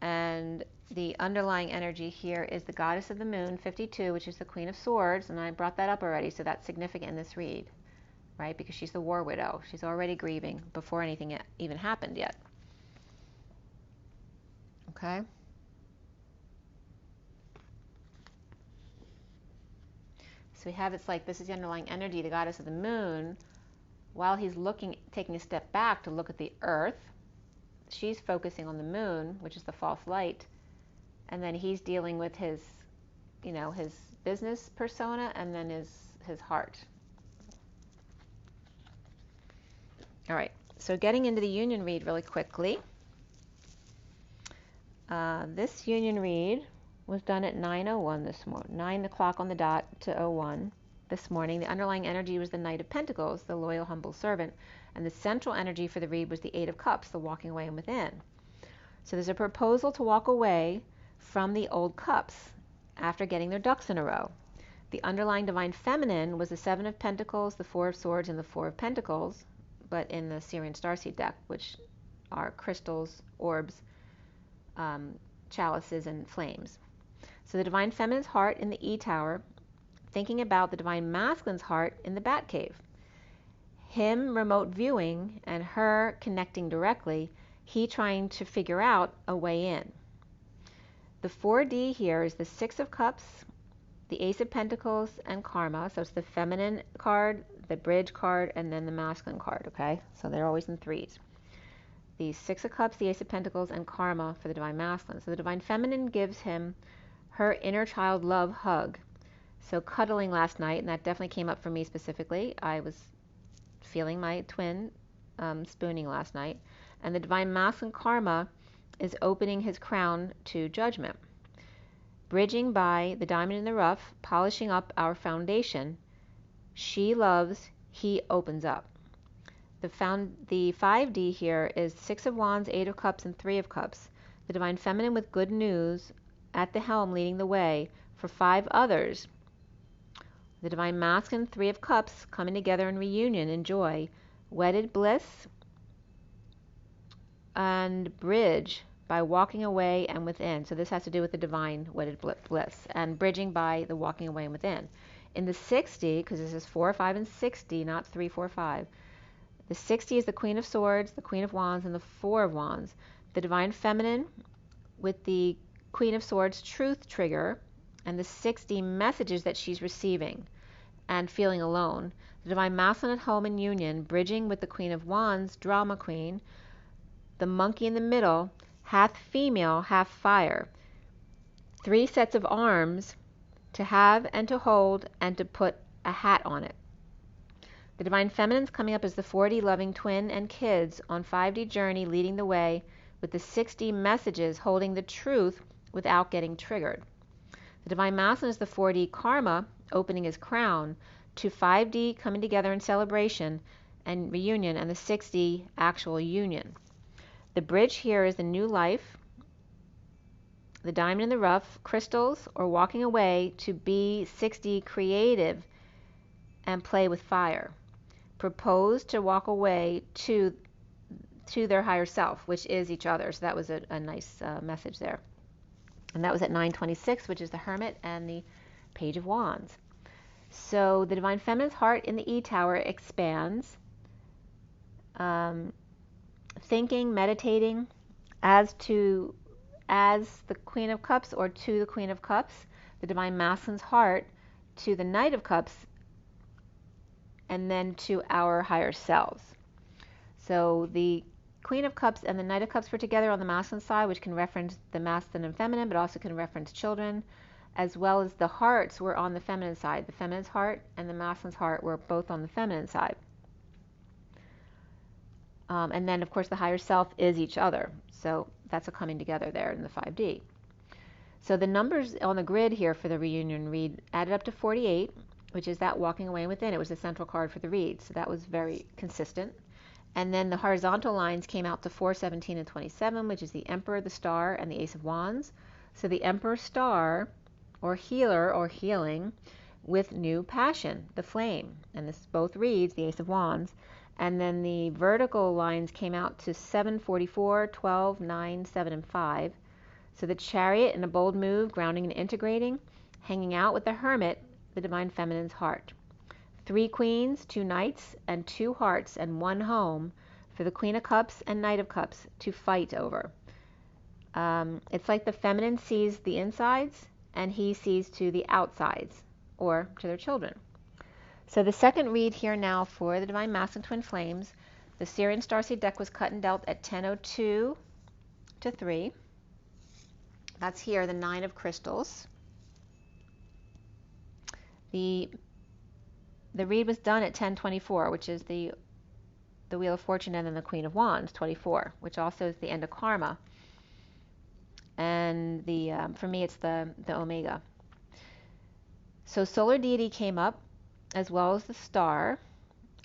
Speaker 1: And the underlying energy here is the Goddess of the Moon, 52, which is the Queen of Swords, and I brought that up already, so that's significant in this read, right? Because she's the war widow. She's already grieving before anything even happened yet. Okay. So we have, it's like, this is the underlying energy, the Goddess of the Moon. While he's taking a step back to look at the Earth, she's focusing on the Moon, which is the false light, and then he's dealing with his, you know, his business persona and then his heart. All right, so getting into the union read really quickly. This union read was done at 9:01 this morning, 9 o'clock on the dot to 01 this morning. The underlying energy was the Knight of Pentacles, the loyal, humble servant, and the central energy for the read was the Eight of Cups, the walking away and within. So there's a proposal to walk away from the old cups after getting their ducks in a row. The underlying Divine Feminine was the Seven of Pentacles, the Four of Swords, and the Four of Pentacles, but in the SIRIAN Starseed deck, which are crystals, orbs, chalices, and flames. So the Divine Feminine's heart in the E-Tower, thinking about the Divine Masculine's heart in the Batcave. Him remote viewing and her connecting directly, he trying to figure out a way in. The 4D here is the Six of Cups, the Ace of Pentacles, and Karma. So it's the feminine card, the bridge card, and then the masculine card, okay? So they're always in threes. The Six of Cups, the Ace of Pentacles, and Karma for the Divine Masculine. So the Divine Feminine gives him her inner child love hug. So cuddling last night, and that definitely came up for me specifically. I was feeling my twin spooning last night. And the Divine Masculine Karma is opening his crown to judgment. Bridging by the diamond in the rough, polishing up our foundation. She loves, he opens up. The 5D here is Six of Wands, Eight of Cups, and Three of Cups. The Divine Feminine with good news at the helm leading the way for 5 others. The Divine Masculine, Three of Cups, coming together in reunion and joy. Wedded bliss and bridge by walking away and within. So this has to do with the divine wedded bliss and bridging by the walking away and within. In the 60, because this is 4, 5, and 60, not 3, 4, 5. The 60 is the Queen of Swords, the Queen of Wands, and the Four of Wands. The Divine Feminine with the Queen of Swords truth trigger and the 60 messages that she's receiving and feeling alone. The Divine Masculine at home in union, bridging with the Queen of Wands, drama queen. The monkey in the middle, half female, half fire. 3 sets of arms to have and to hold and to put a hat on it. The Divine Feminine's coming up as the 4D loving twin and kids on 5D journey leading the way with the 6D messages holding the truth without getting triggered. The Divine Masculine is the 4D karma opening his crown to 5D coming together in celebration and reunion and the 6D actual union. The bridge here is the new life, the diamond in the rough, crystals, or walking away to be 6D creative and play with fire. Propose to walk away to their higher self, which is each other. So that was a nice message there. And that was at 926, which is the Hermit and the Page of Wands. So the Divine Feminine's heart in the E Tower expands. Thinking, meditating as the Queen of Cups or to the Queen of Cups. The Divine Masculine's heart to the Knight of Cups and then to our higher selves. So the Queen of Cups and the Knight of Cups were together on the masculine side, which can reference the masculine and feminine, but also can reference children, as well as the hearts were on the feminine side. The feminine's heart and the masculine's heart were both on the feminine side. And then, of course, the higher self is each other. So that's a coming together there in the 5D. So the numbers on the grid here for the reunion read added up to 48, which is that walking away within. It was the central card for the read. So that was very consistent. And then the horizontal lines came out to 4, 17, and 27, which is the Emperor, the Star, and the Ace of Wands. So the Emperor Star, or healer or healing, with new passion, the flame. And this both reads the Ace of Wands. And then the vertical lines came out to 7, 44, 12, 9, 7, and 5. So the Chariot in a bold move, grounding and integrating, hanging out with the Hermit, the Divine Feminine's heart. 3 queens, 2 knights, and 2 hearts, and 1 home for the Queen of Cups and Knight of Cups to fight over. It's like the feminine sees the insides, and he sees to the outsides, or to their children. So the second read here now for the Divine Masculine Twin Flames. The SIRIAN Starseed deck was cut and dealt at 10:02 to 3. That's here, the 9 of Crystals. The read was done at 10:24, which is the Wheel of Fortune, and then the Queen of Wands, 24, which also is the end of Karma. And for me, it's the Omega. So Solar Deity came up, as well as the Star,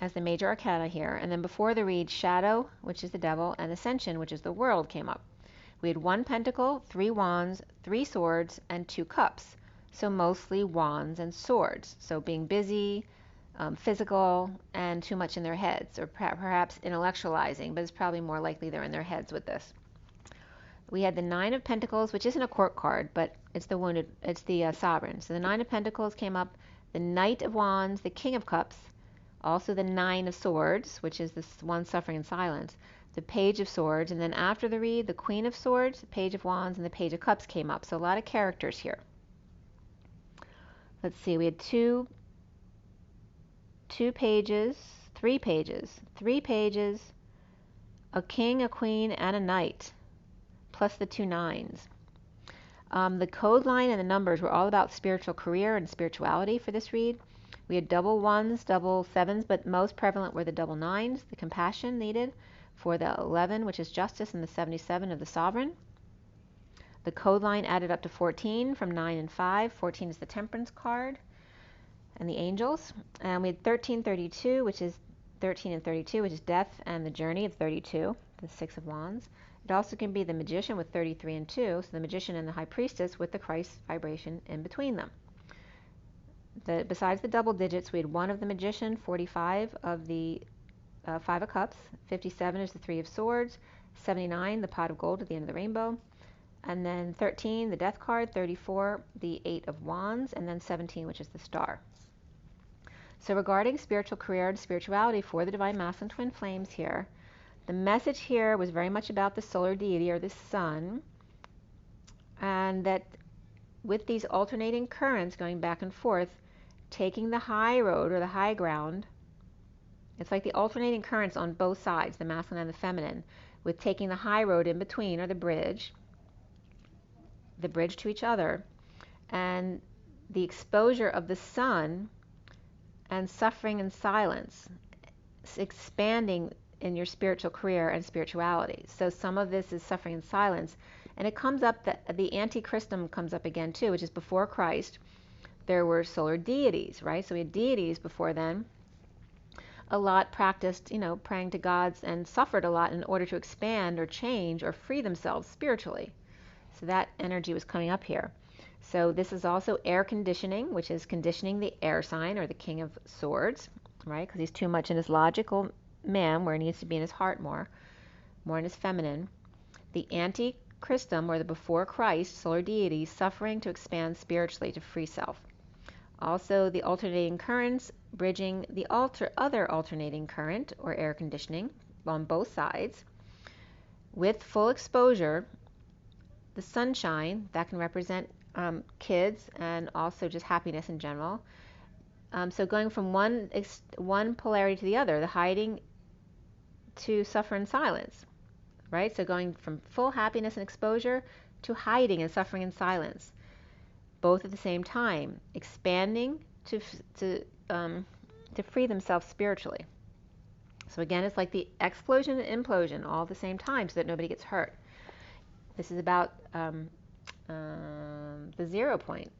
Speaker 1: as the major arcana here. And then before the read, Shadow, which is the Devil, and Ascension, which is the World, came up. We had 1 Pentacle, 3 Wands, 3 Swords, and 2 Cups. So mostly wands and swords. So being busy, physical, and too much in their heads, or perhaps intellectualizing, but it's probably more likely they're in their heads with this. We had the 9 of Pentacles, which isn't a court card, but it's the wounded, it's the sovereign. So the 9 of Pentacles came up, the Knight of Wands, the King of Cups, Also the Nine of Swords, which is this one suffering in silence. The Page of Swords, and then after the read, the Queen of Swords, the Page of Wands, and the Page of Cups came up. So a lot of characters here. Let's see, we had three pages, a king, a queen, and a knight, plus the two nines. The code line and the numbers were all about spiritual career and spirituality for this read. We had double ones, double sevens, but most prevalent were the double nines, the compassion needed for the 11, which is justice, and the 77 of the sovereign. The code line added up to 14 from 9 and 5. 14 is the temperance card and the angels. And we had 1332, which is 13 and 32, which is death and the journey of 32, the 6 of wands. It also can be the magician with 33 and 2, so the magician and the high priestess with the Christ vibration in between them. Besides the double digits, we had 1 of the magician, 45 of the 5 of cups, 57 is the 3 of swords, 79 the pot of gold at the end of the rainbow, and then 13 the death card, 34 the 8 of wands, and then 17, which is the star. So regarding spiritual career and spirituality for the divine masculine twin flames here, the message here was very much about the solar deity or the sun, and that with these alternating currents going back and forth, taking the high road or the high ground, it's like the alternating currents on both sides, the masculine and the feminine, with taking the high road in between, or the bridge to each other, and the exposure of the sun and suffering and silence, expanding in your spiritual career and spirituality. So some of this is suffering and silence, and it comes up that the antichristum comes up again too, which is before Christ. There were solar deities, right? So we had deities before then. A lot practiced, praying to gods and suffered a lot in order to expand or change or free themselves spiritually. So that energy was coming up here. So this is also air conditioning, which is conditioning the air sign or the King of Swords, right? Because he's too much in his logical man where he needs to be in his heart more in his feminine. The antichristum, or the before Christ solar deity, suffering to expand spiritually to free self. Also the alternating currents, bridging the other alternating current or air conditioning on both sides. With full exposure, the sunshine, that can represent kids and also just happiness in general. So going from one polarity to the other, the hiding to suffer in silence, right? So going from full happiness and exposure to hiding and suffering in silence, both at the same time, expanding to free themselves spiritually. So again, it's like the explosion and implosion all at the same time, so that nobody gets hurt. This is about the 0 point,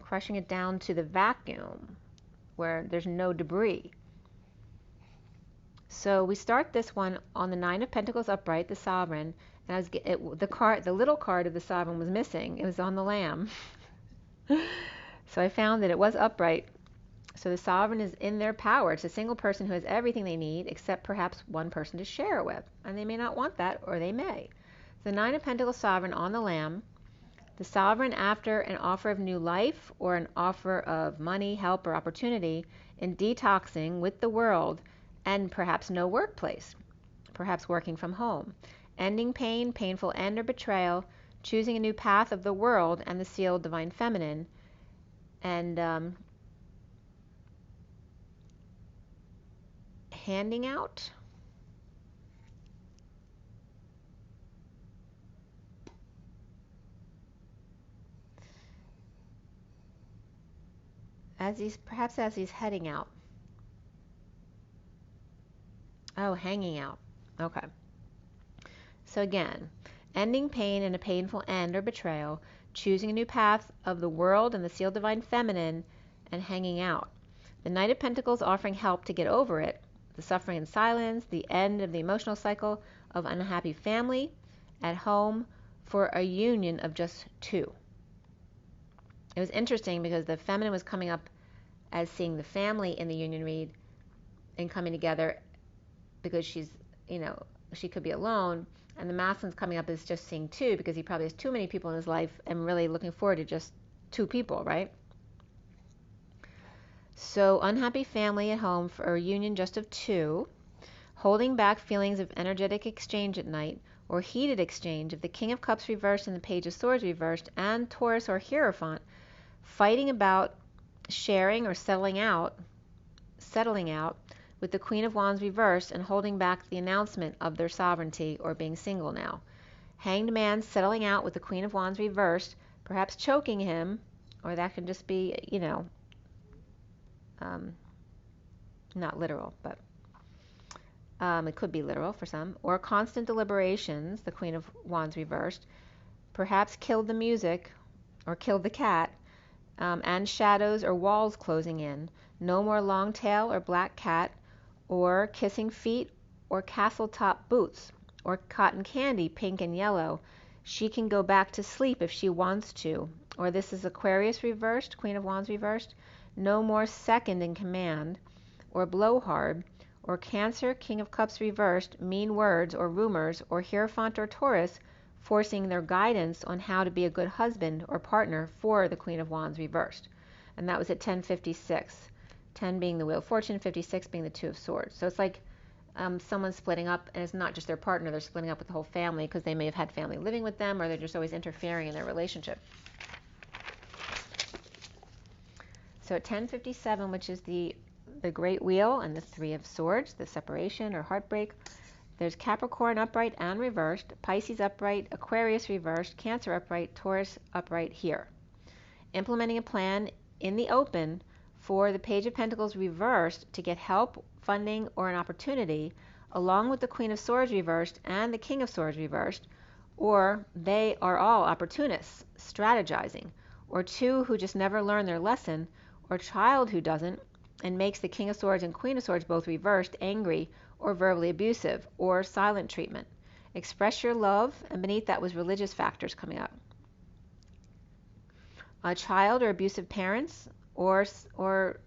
Speaker 1: crushing it down to the vacuum where there's no debris. So we start this one on the 9 of Pentacles upright, the sovereign, and the little card of the sovereign was missing. It was on the lamb. So I found that it was upright. So the sovereign is in their power. It's a single person who has everything they need, except perhaps one person to share it with. And they may not want that, or they may. The 9 of Pentacles sovereign on the lamb. The sovereign after an offer of new life or an offer of money, help, or opportunity in detoxing with the world and perhaps no workplace, perhaps working from home. Ending pain, painful end, or betrayal, choosing a new path of the world and the sealed divine feminine, and handing out. As he's heading out. Oh, hanging out. Okay. So again, ending pain and a painful end or betrayal, choosing a new path of the world and the sealed divine feminine, and hanging out. The Knight of Pentacles offering help to get over it, the suffering in silence, the end of the emotional cycle of unhappy family at home for a union of just two. It was interesting because the feminine was coming up as seeing the family in the union read and coming together because she's, she could be alone, and the masculine's coming up as just seeing two because he probably has too many people in his life and really looking forward to just two people, right? So unhappy family at home for a reunion just of two, holding back feelings of energetic exchange at night, or heated exchange of the King of Cups reversed and the Page of Swords reversed, and Taurus or Hierophant, fighting about sharing or settling out with the Queen of Wands reversed and holding back the announcement of their sovereignty or being single now. Hanged Man settling out with the Queen of Wands reversed, perhaps choking him, or that can just be, not literal, but it could be literal for some. Or constant deliberations, the Queen of Wands reversed, perhaps killed the music or killed the cat, and shadows or walls closing in. No more long tail or black cat, or kissing feet, or castle top boots, or cotton candy, pink and yellow. She can go back to sleep if she wants to. Or this is Aquarius reversed, Queen of Wands reversed. No more second in command, or blowhard, or Cancer, King of Cups reversed, mean words or rumors, or Hierophant or Taurus, forcing their guidance on how to be a good husband or partner for the Queen of Wands reversed. And that was at 10:56. 10 being the Wheel of Fortune, 56 being the Two of Swords. So it's like someone's splitting up, and it's not just their partner, they're splitting up with the whole family because they may have had family living with them, or they're just always interfering in their relationship. So at 10:57, which is the Great Wheel and the Three of Swords, the separation or heartbreak, there's Capricorn upright and reversed, Pisces upright, Aquarius reversed, Cancer upright, Taurus upright here. Implementing a plan in the open for the Page of Pentacles reversed to get help, funding, or an opportunity, along with the Queen of Swords reversed and the King of Swords reversed, or they are all opportunists, strategizing, or two who just never learn their lesson, or child who doesn't and makes the King of Swords and Queen of Swords both reversed, angry, or verbally abusive, or silent treatment. Express your love, and beneath that was religious factors coming up. A child or abusive parents, or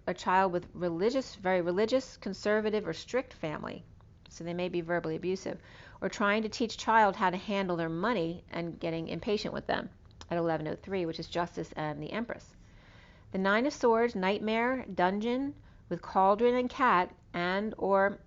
Speaker 1: a child with very religious, conservative, or strict family. So they may be verbally abusive. Or trying to teach child how to handle their money and getting impatient with them at 11:03, which is Justice and the Empress. The Nine of Swords, nightmare, dungeon, with cauldron and cat, and or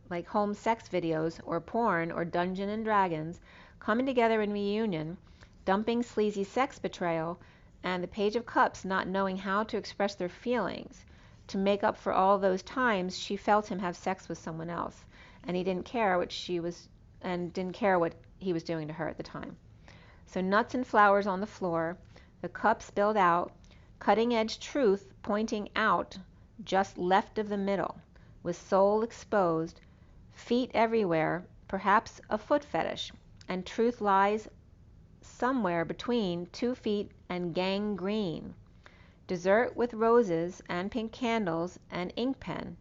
Speaker 1: like home sex videos, or porn, or Dungeon and Dragons, coming together in reunion, dumping sleazy sex betrayal, and the Page of Cups not knowing how to express their feelings to make up for all those times she felt him have sex with someone else, and he didn't care what he was doing to her at the time. So nuts and flowers on the floor, the cup spilled out, cutting edge truth pointing out just left of the middle, with soul exposed, feet everywhere, perhaps a foot fetish, and truth lies somewhere between 2 feet and gangrene. Dessert with roses and pink candles and ink pen.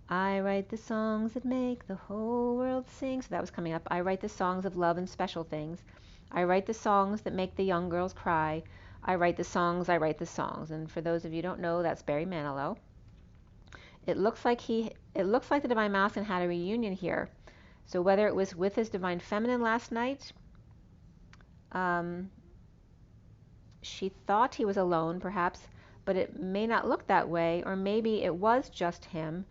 Speaker 1: I write the songs that make the whole world sing. So that was coming up. I write the songs of love and special things. I write the songs that make the young girls cry. I write the songs. And for those of you who don't know, that's Barry Manilow. It looks like the Divine Masculine had a reunion here. So whether it was with his Divine Feminine last night, she thought he was alone, perhaps, but it may not look that way, or maybe it was just him,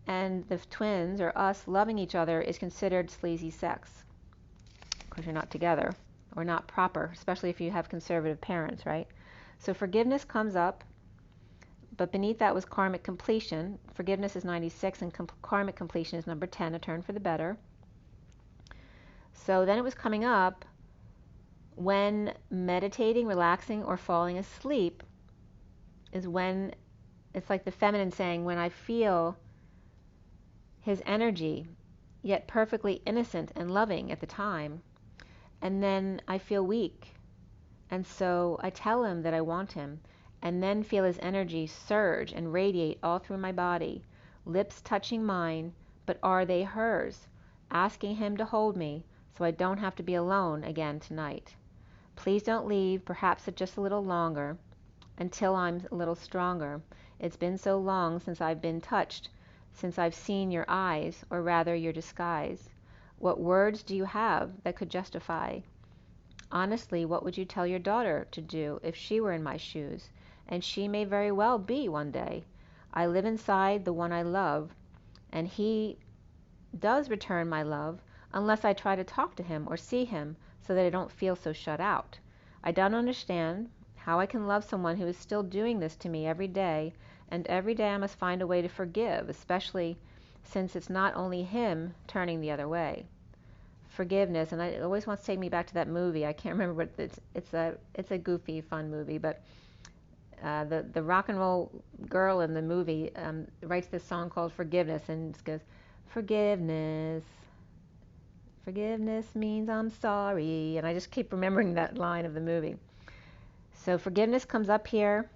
Speaker 1: and the twins, or us, loving each other is considered sleazy sex, because you're not together, or not proper, especially if you have conservative parents, right? So forgiveness comes up, but beneath that was karmic completion. Forgiveness is 96, and karmic completion is number 10, a turn for the better. So then it was coming up, when meditating, relaxing, or falling asleep is when it's like the feminine saying, when I feel his energy, yet perfectly innocent and loving at the time, and then I feel weak, and so I tell him that I want him, and then feel his energy surge and radiate all through my body, lips touching mine, but are they hers, asking him to hold me so I don't have to be alone again tonight. Please don't leave, perhaps just a little longer, until I'm a little stronger. It's been so long since I've been touched, since I've seen your eyes, or rather your disguise. What words do you have that could justify? Honestly, what would you tell your daughter to do if she were in my shoes? And she may very well be one day. I live inside the one I love, and he does return my love unless I try to talk to him or see him so that I don't feel so shut out. I don't understand how I can love someone who is still doing this to me every day, and every day I must find a way to forgive, especially since it's not only him turning the other way. Forgiveness, and it always wants to take me back to that movie. I can't remember what it's a goofy, fun movie, but the rock and roll girl in the movie writes this song called Forgiveness, and it goes, forgiveness, forgiveness means I'm sorry, and I just keep remembering that line of the movie. So forgiveness comes up here,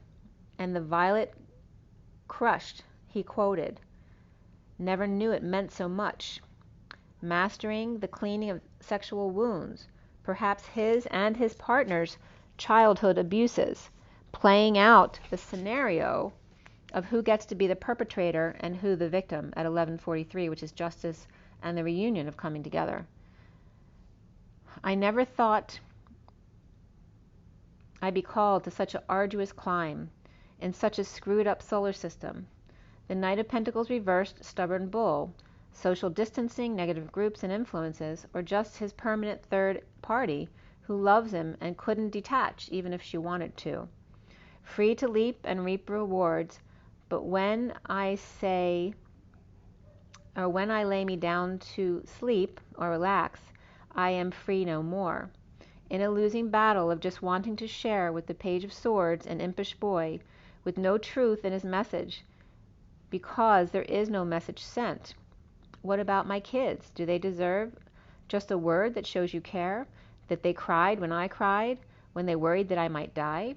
Speaker 1: and the violet crushed, he quoted, never knew it meant so much. Mastering the cleaning of sexual wounds, perhaps his and his partner's childhood abuses, playing out the scenario of who gets to be the perpetrator and who the victim at 11:43, which is justice and the reunion of coming together. I never thought I'd be called to such an arduous climb in such a screwed up solar system. The Knight of Pentacles reversed, stubborn bull, social distancing, negative groups and influences, or just his permanent third party who loves him and couldn't detach even if she wanted to. Free to leap and reap rewards, but when I lay me down to sleep or relax, I am free no more. In a losing battle of just wanting to share with the Page of Swords an impish boy with no truth in his message, because there is no message sent. What about my kids? Do they deserve just a word that shows you care? That they cried when I cried, when they worried that I might die?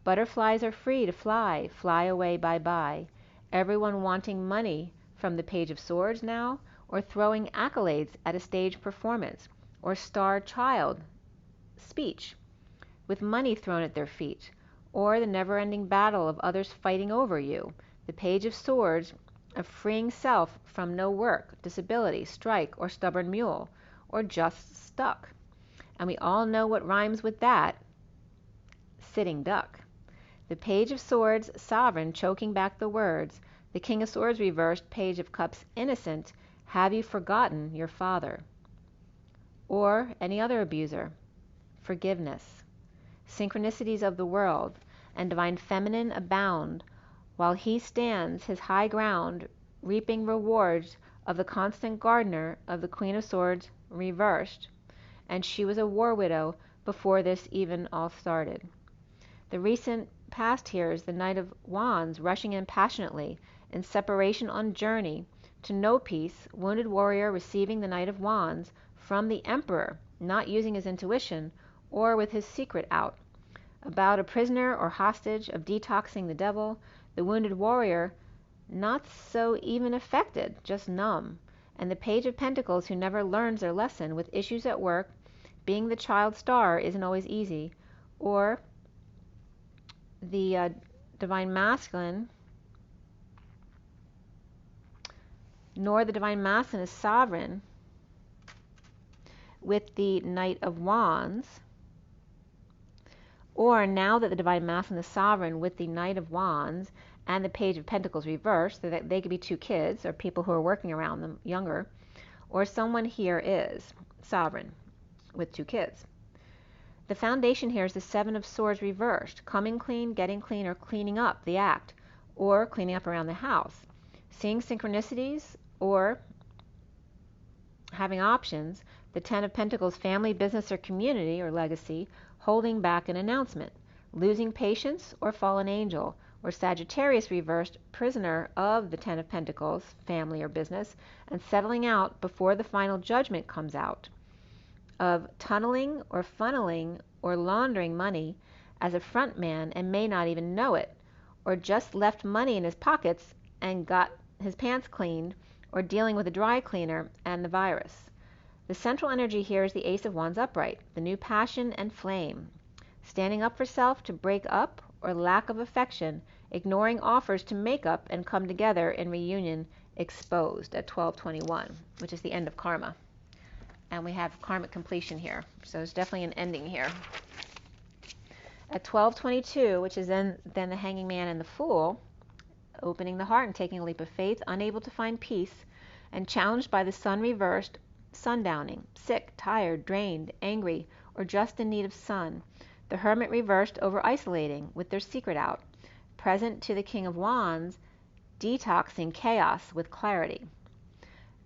Speaker 1: Butterflies are free to fly, fly away, bye-bye. Everyone wanting money from the Page of Swords now, or throwing accolades at a stage performance, or star child speech, with money thrown at their feet, or the never-ending battle of others fighting over you. The Page of Swords, a freeing self from no work, disability, strike, or stubborn mule, or just stuck. And we all know what rhymes with that. Sitting duck. The Page of Swords, sovereign, choking back the words. The King of Swords reversed, Page of Cups, innocent. Have you forgotten your father? Or any other abuser? Forgiveness. Synchronicities of the world and divine feminine abound, while he stands his high ground, reaping rewards of the constant gardener of the Queen of Swords reversed, and she was a war widow before this even all started. The recent past here is the Knight of Wands rushing in passionately, in separation on journey to no peace, wounded warrior receiving the Knight of Wands from the Emperor, not using his intuition or with his secret out. About a prisoner or hostage of detoxing the devil, the wounded warrior not so even affected, just numb, and the Page of Pentacles who never learns their lesson with issues at work, being the child star isn't always easy, or the Divine Masculine, nor the Divine Masculine is sovereign with the Knight of Wands, or now that the Divine Masculine is sovereign with the Knight of Wands and the Page of Pentacles reversed, so that they could be two kids or people who are working around them, younger, or someone here is sovereign with two kids. The foundation here is the Seven of Swords reversed, coming clean, getting clean, or cleaning up the act, or cleaning up around the house, seeing synchronicities, or having options. The Ten of Pentacles, family, business, or community, or legacy, holding back an announcement, losing patience, or fallen angel, or Sagittarius reversed, prisoner of the Ten of Pentacles, family or business, and settling out before the final judgment comes out, of tunneling or funneling or laundering money as a front man and may not even know it, or just left money in his pockets and got his pants cleaned, or dealing with a dry cleaner and the virus. The central energy here is the Ace of Wands upright, the new passion and flame, standing up for self to break up or lack of affection, ignoring offers to make up and come together in reunion, exposed at 12:21, which is the end of karma. And we have karmic completion here, so there's definitely an ending here. At 12:22, which is then the Hanging Man and the Fool, opening the heart and taking a leap of faith, unable to find peace, and challenged by the sun reversed, sundowning, sick, tired, drained, angry, or just in need of sun. The Hermit reversed, over isolating, with their secret out. Present to the King of Wands, detoxing chaos with clarity.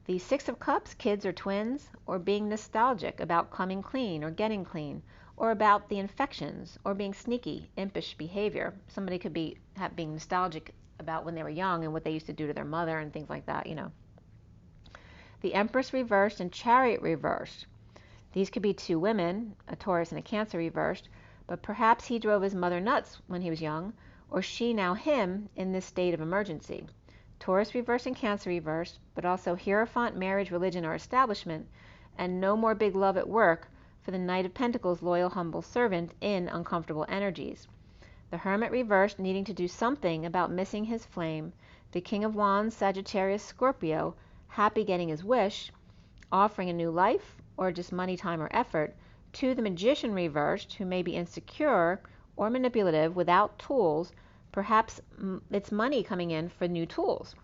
Speaker 1: The Six of Cups, kids or twins, or being nostalgic about coming clean or getting clean, or about the infections, or being sneaky, impish behavior. Somebody could be being nostalgic about when they were young and what they used to do to their mother and things like that, you know. The Empress reversed and Chariot reversed. These could be two women, a Taurus and a Cancer reversed, but perhaps he drove his mother nuts when he was young, or she now him in this state of emergency. Taurus reversed and Cancer reversed, but also Hierophant, marriage, religion, or establishment, and no more big love at work for the Knight of Pentacles, loyal, humble servant in uncomfortable energies. The Hermit reversed, needing to do something about missing his flame. The King of Wands, Sagittarius, Scorpio, happy getting his wish, offering a new life, or just money, time, or effort, to the Magician reversed, who may be insecure or manipulative without tools. Perhaps it's money coming in for new tools.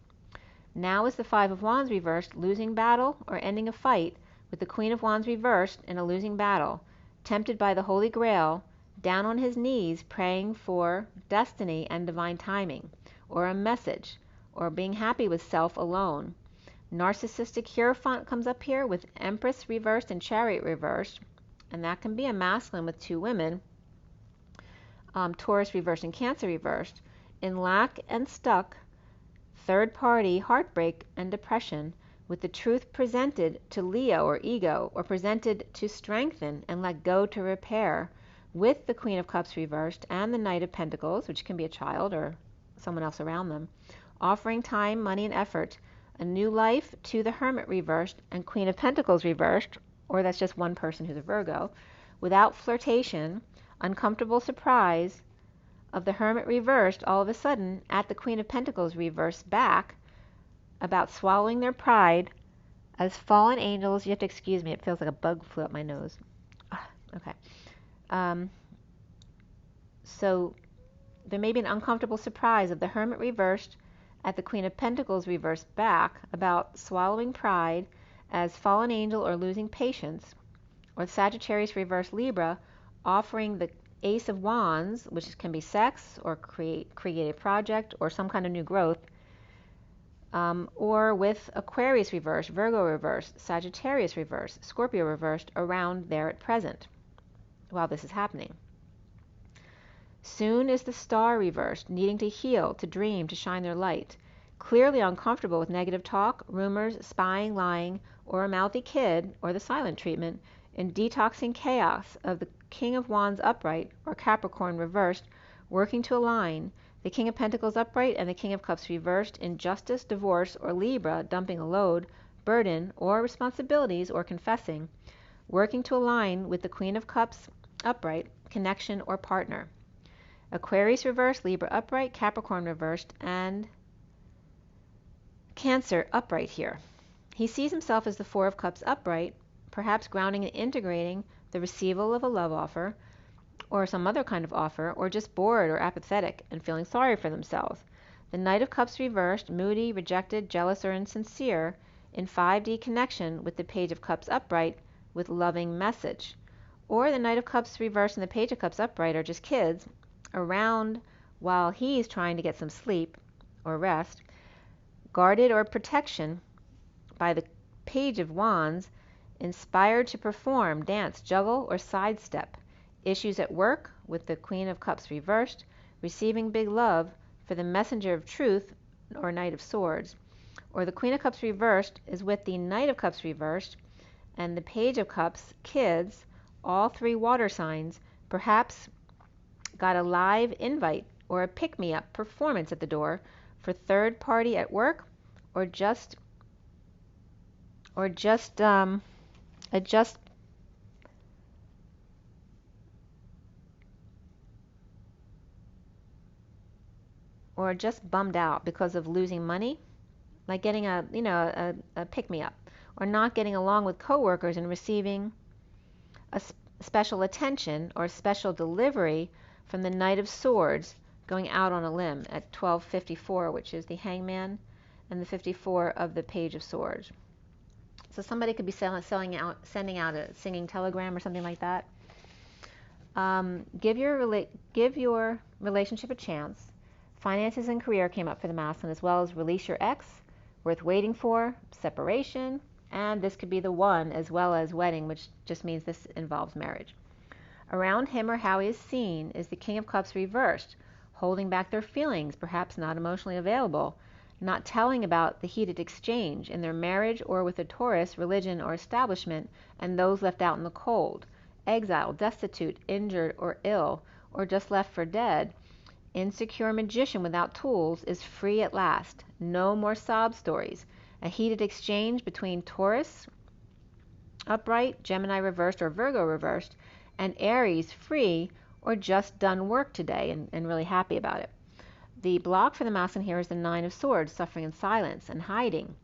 Speaker 1: Now is the Five of Wands reversed, losing battle or ending a fight, with the Queen of Wands reversed in a losing battle, tempted by the Holy Grail, down on his knees praying for destiny and divine timing, or a message, or being happy with self alone. Narcissistic Hierophant comes up here with Empress reversed and Chariot reversed, and that can be a masculine with two women. Taurus reversed and Cancer reversed. In lack and stuck, third party, heartbreak, and depression, with the truth presented to Leo or ego, or presented to strengthen and let go to repair, with the Queen of Cups reversed and the Knight of Pentacles, which can be a child or someone else around them, offering time, money, and effort, a new life to the Hermit reversed and Queen of Pentacles reversed, or that's just one person who's a Virgo, without flirtation, uncomfortable surprise of the Hermit reversed all of a sudden at the Queen of Pentacles reversed back, about swallowing their pride as fallen angels. You have to excuse me, it feels like a bug flew up my nose. Okay. So there may be an uncomfortable surprise of the Hermit reversed at the Queen of Pentacles reversed back, about swallowing pride as fallen angel or losing patience, or Sagittarius reversed Libra, offering the Ace of Wands, which can be sex or creative project or some kind of new growth, or with Aquarius reversed, Virgo reversed, Sagittarius reversed, Scorpio reversed around there at present while this is happening. Soon is the Star reversed, needing to heal, to dream, to shine their light, clearly uncomfortable with negative talk, rumors, spying, lying, or a mouthy kid, or the silent treatment, in detoxing chaos of the King of Wands upright, or Capricorn reversed, working to align, the King of Pentacles upright and the King of Cups reversed, in justice, divorce, or Libra, dumping a load, burden, or responsibilities, or confessing, working to align with the Queen of Cups upright, connection, or partner. Aquarius reversed, Libra upright, Capricorn reversed, and Cancer upright here. He sees himself as the Four of Cups upright, perhaps grounding and integrating the receival of a love offer, or some other kind of offer, or just bored or apathetic and feeling sorry for themselves. The Knight of Cups reversed, moody, rejected, jealous, or insincere, in 5D connection with the Page of Cups upright with loving message. Or the Knight of Cups reversed and the Page of Cups upright are just kids around while he's trying to get some sleep or rest, guarded or protection by the Page of Wands, inspired to perform, dance, juggle, or sidestep. Issues at work with the Queen of Cups reversed, receiving big love for the Messenger of Truth or Knight of Swords. Or the Queen of Cups reversed is with the Knight of Cups reversed and the Page of Cups, kids, all three water signs, perhaps got a live invite or a pick-me-up performance at the door for third party at work, or just bummed out because of losing money, like getting a pick-me-up, or not getting along with coworkers and receiving a special attention or special delivery from the Knight of Swords going out on a limb at 1254, which is the Hangman, and the 54 of the Page of Swords. So somebody could be sending out a singing telegram or something like that. Give your relationship a chance. Finances and career came up for the masculine, as well as release your ex, worth waiting for, separation, and this could be the one, as well as wedding, which just means this involves marriage. Around him or how he is seen is the King of Cups reversed, holding back their feelings, perhaps not emotionally available, not telling about the heated exchange in their marriage or with a Taurus, religion, or establishment, and those left out in the cold, exiled, destitute, injured, or ill, or just left for dead. Insecure magician without tools is free at last. No more sob stories. A heated exchange between Taurus, upright, Gemini reversed, or Virgo reversed, and Aries, free, or just done work today and really happy about it. The block for the masculine here is the Nine of Swords, suffering in silence and hiding.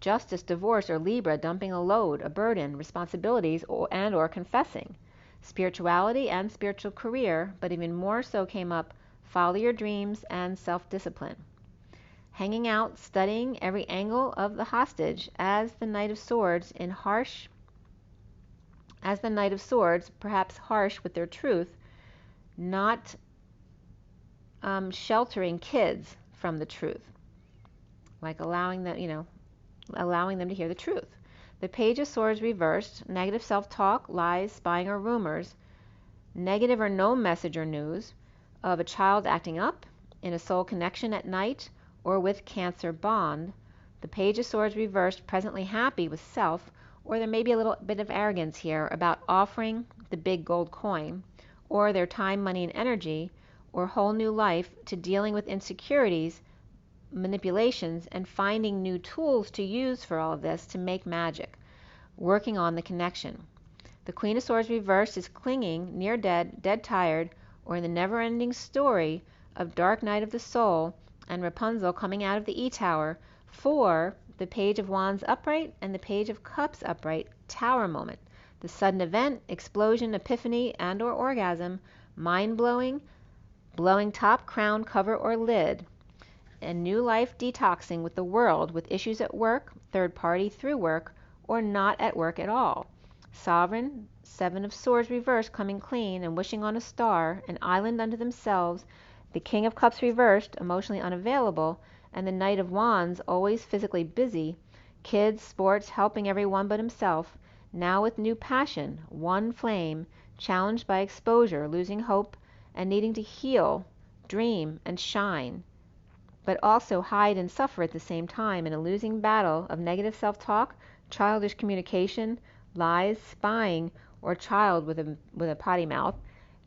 Speaker 1: Justice, divorce, or Libra, dumping a load, a burden, responsibilities, or confessing. Spirituality and spiritual career, but even more so came up, follow your dreams and self-discipline. Hanging out, studying every angle of the hostage as the Knight of Swords perhaps harsh with their truth, not sheltering kids from the truth, like allowing them to hear the truth. The Page of Swords reversed, negative self-talk, lies, spying, or rumors, negative or no message or news of a child acting up, in a soul connection at night, or with Cancer bond. The Page of Swords reversed, presently happy with self, or there may be a little bit of arrogance here about offering the big gold coin, or their time, money, and energy, or whole new life to dealing with insecurities, manipulations, and finding new tools to use for all of this to make magic, working on the connection. The Queen of Swords reversed is clinging, near dead, dead tired, or in the never-ending story of Dark Night of the Soul and Rapunzel coming out of the E-Tower for the Page of Wands upright and the Page of Cups upright, Tower moment. The sudden event, explosion, epiphany, and or orgasm, mind-blowing, blowing top, crown, cover, or lid, and new life detoxing with the world, with issues at work, third party through work, or not at work at all. Sovereign, Seven of Swords reversed, coming clean and wishing on a star, an island unto themselves, the King of Cups reversed, emotionally unavailable, and the Knight of Wands, always physically busy, kids, sports, helping everyone but himself, now with new passion, one flame, challenged by exposure, losing hope, and needing to heal, dream, and shine, but also hide and suffer at the same time in a losing battle of negative self-talk, childish communication, lies, spying, or child with a potty mouth,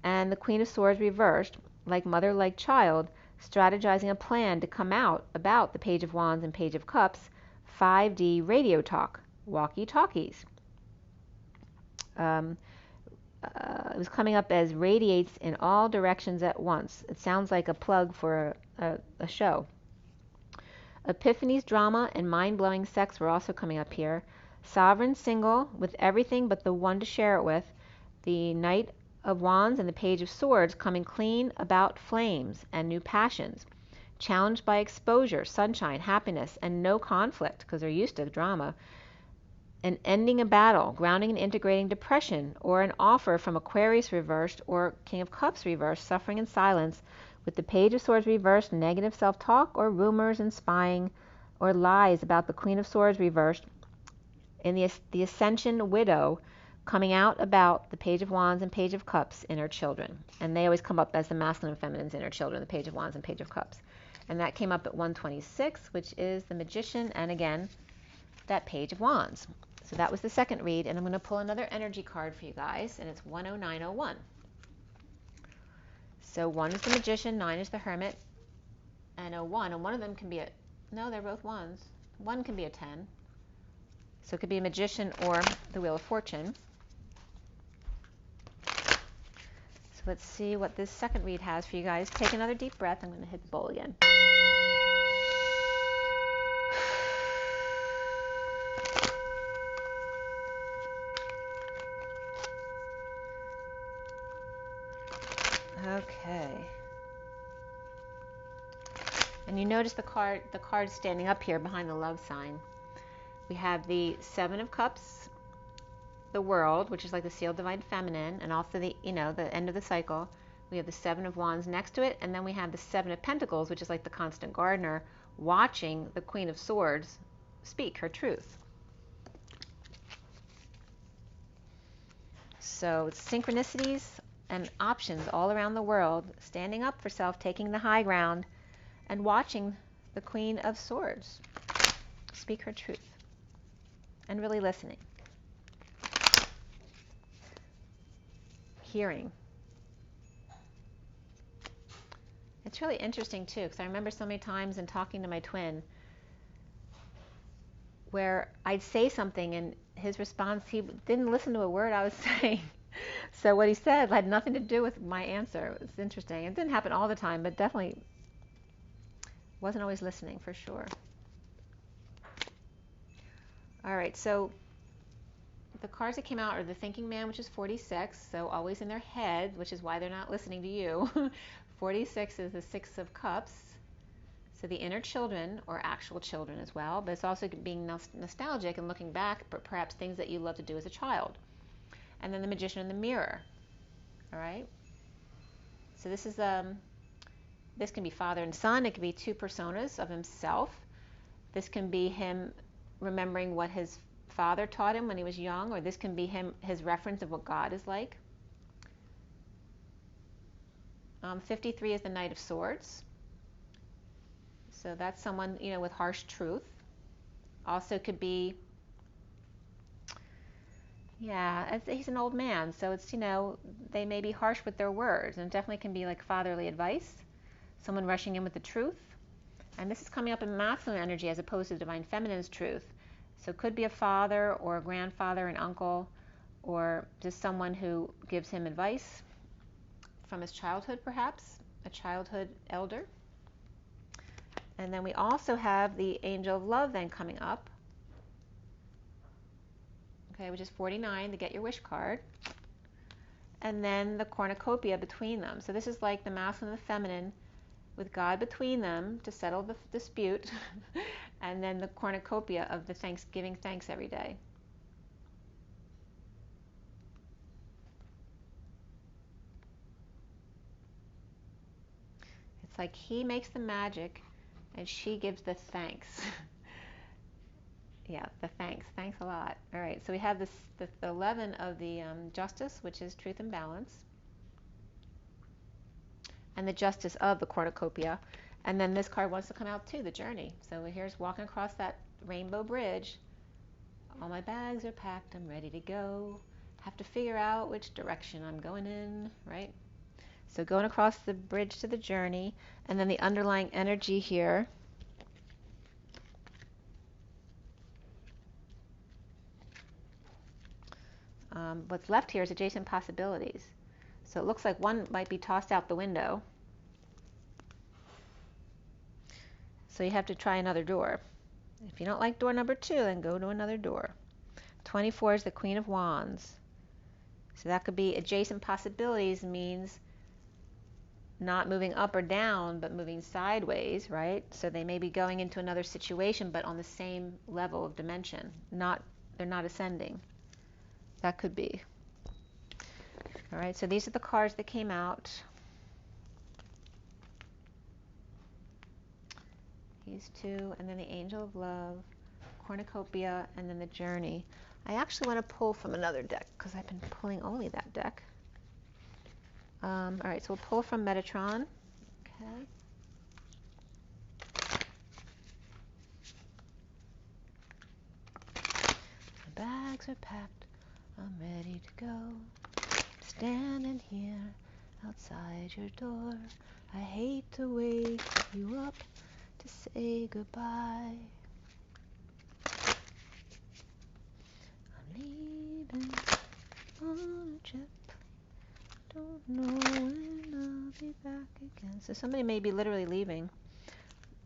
Speaker 1: and the Queen of Swords reversed, like mother, like child, strategizing a plan to come out about the Page of Wands and Page of Cups, 5D radio talk, walkie-talkies. It was coming up as radiates in all directions at once. It sounds like a plug for a show. Epiphanies, drama, and mind-blowing sex were also coming up here. Sovereign, single, with everything but the one to share it with. The Knight of Wands and the Page of Swords coming clean about flames and new passions. Challenged by exposure, sunshine, happiness, and no conflict, because they're used to drama. An ending a battle, grounding and integrating depression, or an offer from Aquarius reversed or King of Cups reversed, suffering in silence, with the Page of Swords reversed, negative self-talk or rumors and spying or lies about the Queen of Swords reversed, in the Ascension widow, coming out about the Page of Wands and Page of Cups, inner children. And they always come up as the masculine and feminine's inner children, the Page of Wands and Page of Cups. And that came up at 126, which is the Magician, and again, that Page of Wands. So that was the second read, and I'm going to pull another energy card for you guys, and it's 10901. So 1 is the Magician, 9 is the Hermit, and 01, and one of them can be a, no, they're both 1s. 1 can be a 10. So it could be a Magician or the Wheel of Fortune. So let's see what this second read has for you guys. Take another deep breath. I'm going to hit the bowl again. Okay. And you notice the card standing up here behind the love sign. We have the Seven of Cups, the World, which is like the sealed divine feminine, and also the, you know, the end of the cycle. We have the Seven of Wands next to it, and then we have the Seven of Pentacles, which is like the constant gardener, watching the Queen of Swords speak her truth. So it's synchronicities and options all around the world, standing up for self, taking the high ground, and watching the Queen of Swords speak her truth, and really listening. Hearing. It's really interesting too, because I remember so many times in talking to my twin where I'd say something and his response, he didn't listen to a word I was saying. So what he said had nothing to do with my answer. It was interesting. It didn't happen all the time, but definitely wasn't always listening, for sure. All right, so the cards that came out are the Thinking Man, which is 46, so always in their head, which is why they're not listening to you. 46 is the Six of Cups, so the inner children, or actual children as well, but it's also being nostalgic and looking back, but perhaps things that you loved to do as a child. And then the Magician in the Mirror. All right, so this is this can be father and son. It can be two personas of himself. This can be him remembering what his father taught him when he was young, or this can be his reference of what God is like. 53 is the Knight of Swords. So that's someone, you know, with harsh truth. Also could be, yeah, he's an old man, so it's, you know, they may be harsh with their words, and it definitely can be like fatherly advice, someone rushing in with the truth. And this is coming up in masculine energy as opposed to divine feminine's truth. So it could be a father or a grandfather, an uncle, or just someone who gives him advice from his childhood, perhaps, a childhood elder. And then we also have the Angel of Love then coming up, okay, which is 49, the Get Your Wish card. And then the cornucopia between them. So this is like the masculine and the feminine with God between them to settle the dispute. And then the cornucopia of the Thanksgiving thanks every day. It's like he makes the magic and she gives the thanks. Yeah, the thanks. Thanks a lot. All right, so we have this, the 11 of the Justice, which is truth and balance. And the Justice of the cornucopia. And then this card wants to come out too, the Journey. So here's walking across that rainbow bridge. All my bags are packed, I'm ready to go. Have to figure out which direction I'm going in, right? So going across the bridge to the journey, and then the underlying energy here. What's left here is adjacent possibilities. So it looks like one might be tossed out the window. So you have to try another door. If you don't like door number 2, then go to another door. 24 is the Queen of Wands. So that could be adjacent possibilities, means not moving up or down, but moving sideways, right? So they may be going into another situation, but on the same level of dimension. They're not ascending. That could be. All right, so these are the cards that came out. These two, and then the Angel of Love, Cornucopia, and then the Journey. I actually want to pull from another deck because I've been pulling only that deck. All right, so we'll pull from Metatron. Okay. My bags are packed. I'm ready to go. Standing here outside your door. I hate to wake you up to say goodbye. I'm leaving on a jet. Don't know when I'll be back again. So somebody may be literally leaving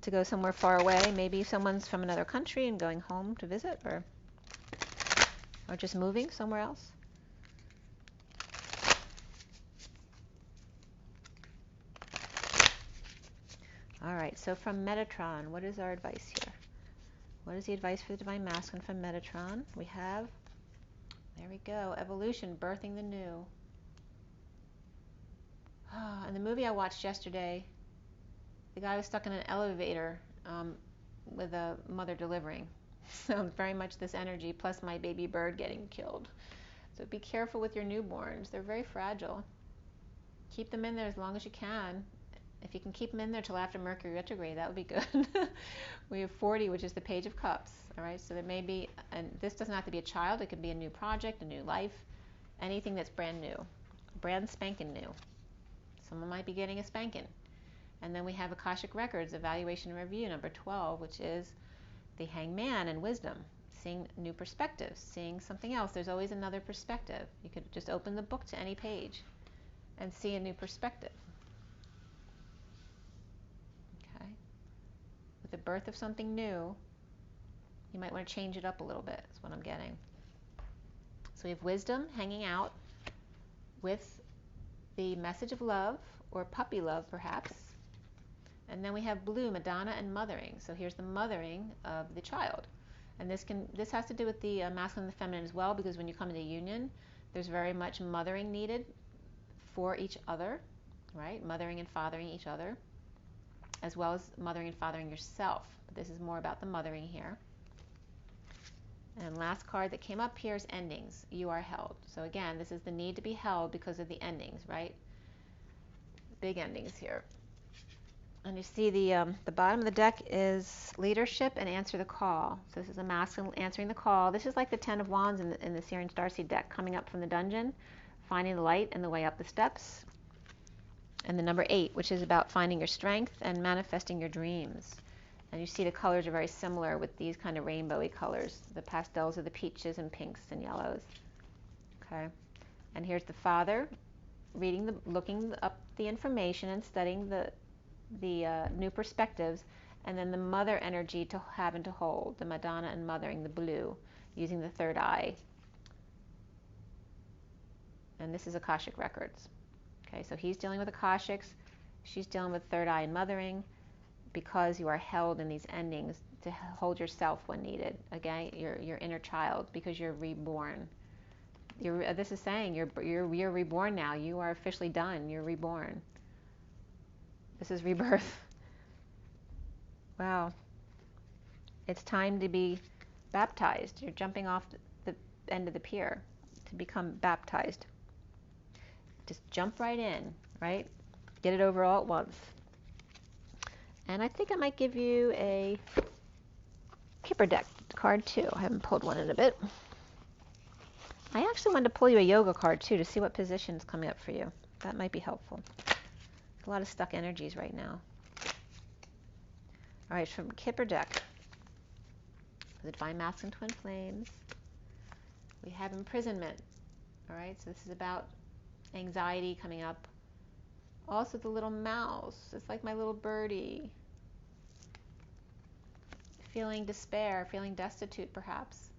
Speaker 1: to go somewhere far away. Maybe someone's from another country and going home to visit, or just moving somewhere else. All right, so from Metatron, what is our advice here? What is the advice for the Divine Masculine from Metatron? We have, there we go, evolution, birthing the new. In the movie I watched yesterday, the guy was stuck in an elevator with a mother delivering. So very much this energy, plus my baby bird getting killed. So be careful with your newborns. They're very fragile. Keep them in there as long as you can. If you can keep them in there till after Mercury retrograde, that would be good. We have 40, which is the Page of Cups. All right, so there may be, and this doesn't have to be a child. It could be a new project, a new life, anything that's brand new, brand spanking new. Someone might be getting a spanking. And then we have Akashic Records, Evaluation and Review, number 12, which is the Hangman and Wisdom, seeing new perspectives, seeing something else. There's always another perspective. You could just open the book to any page and see a new perspective. Okay. With the birth of something new, you might want to change it up a little bit, is what I'm getting. So we have Wisdom hanging out with the message of love, or puppy love perhaps. And then we have Blue, Madonna and mothering. So here's the mothering of the child. And this has to do with the masculine and the feminine as well, because when you come into union, there's very much mothering needed for each other, right? Mothering and fathering each other, as well as mothering and fathering yourself. But this is more about the mothering here. And last card that came up here is endings. You are held. So again, this is the need to be held because of the endings, right? Big endings here. And you see the bottom of the deck is leadership and answer the call. So this is a masculine answering the call. This is like the 10 of Wands in the SIRIAN STARSEED deck, coming up from the dungeon, finding the light and the way up the steps. And the number 8, which is about finding your strength and manifesting your dreams. And you see the colors are very similar with these kind of rainbowy colors. The pastels are the peaches and pinks and yellows. Okay. And here's the father looking up the information and studying the new perspectives, and then the mother energy to have and to hold, the Madonna and mothering, the blue, using the third eye. And this is Akashic Records. Okay, so he's dealing with Akashics, she's dealing with third eye and mothering, because you are held in these endings to hold yourself when needed. Again, your inner child, because you're reborn. This is saying you're reborn now. You are officially done. You're reborn. This is rebirth. Wow. It's time to be baptized. You're jumping off the end of the pier to become baptized. Just jump right in, right? Get it over all at once. And I think I might give you a Kipper deck card too. I haven't pulled one in a bit. I actually wanted to pull you a yoga card too to see what position is coming up for you. That might be helpful. A lot of stuck energies right now. All right, from Kipper deck, the Divine Masculine Twin Flames, we have imprisonment. All right, so this is about anxiety coming up. Also the little mouse, it's like my little birdie. Feeling despair, feeling destitute perhaps,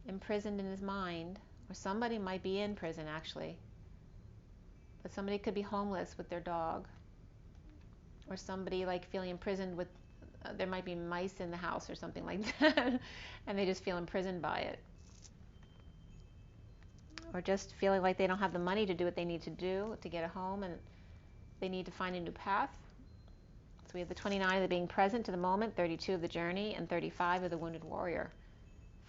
Speaker 1: imprisoned in his mind, or somebody might be in prison actually. But somebody could be homeless with their dog, or somebody like feeling imprisoned with, there might be mice in the house or something like that, and they just feel imprisoned by it. Or just feeling like they don't have the money to do what they need to do to get a home, and they need to find a new path. So we have the 29 of the being present to the moment, 32 of the journey, and 35 of the wounded warrior,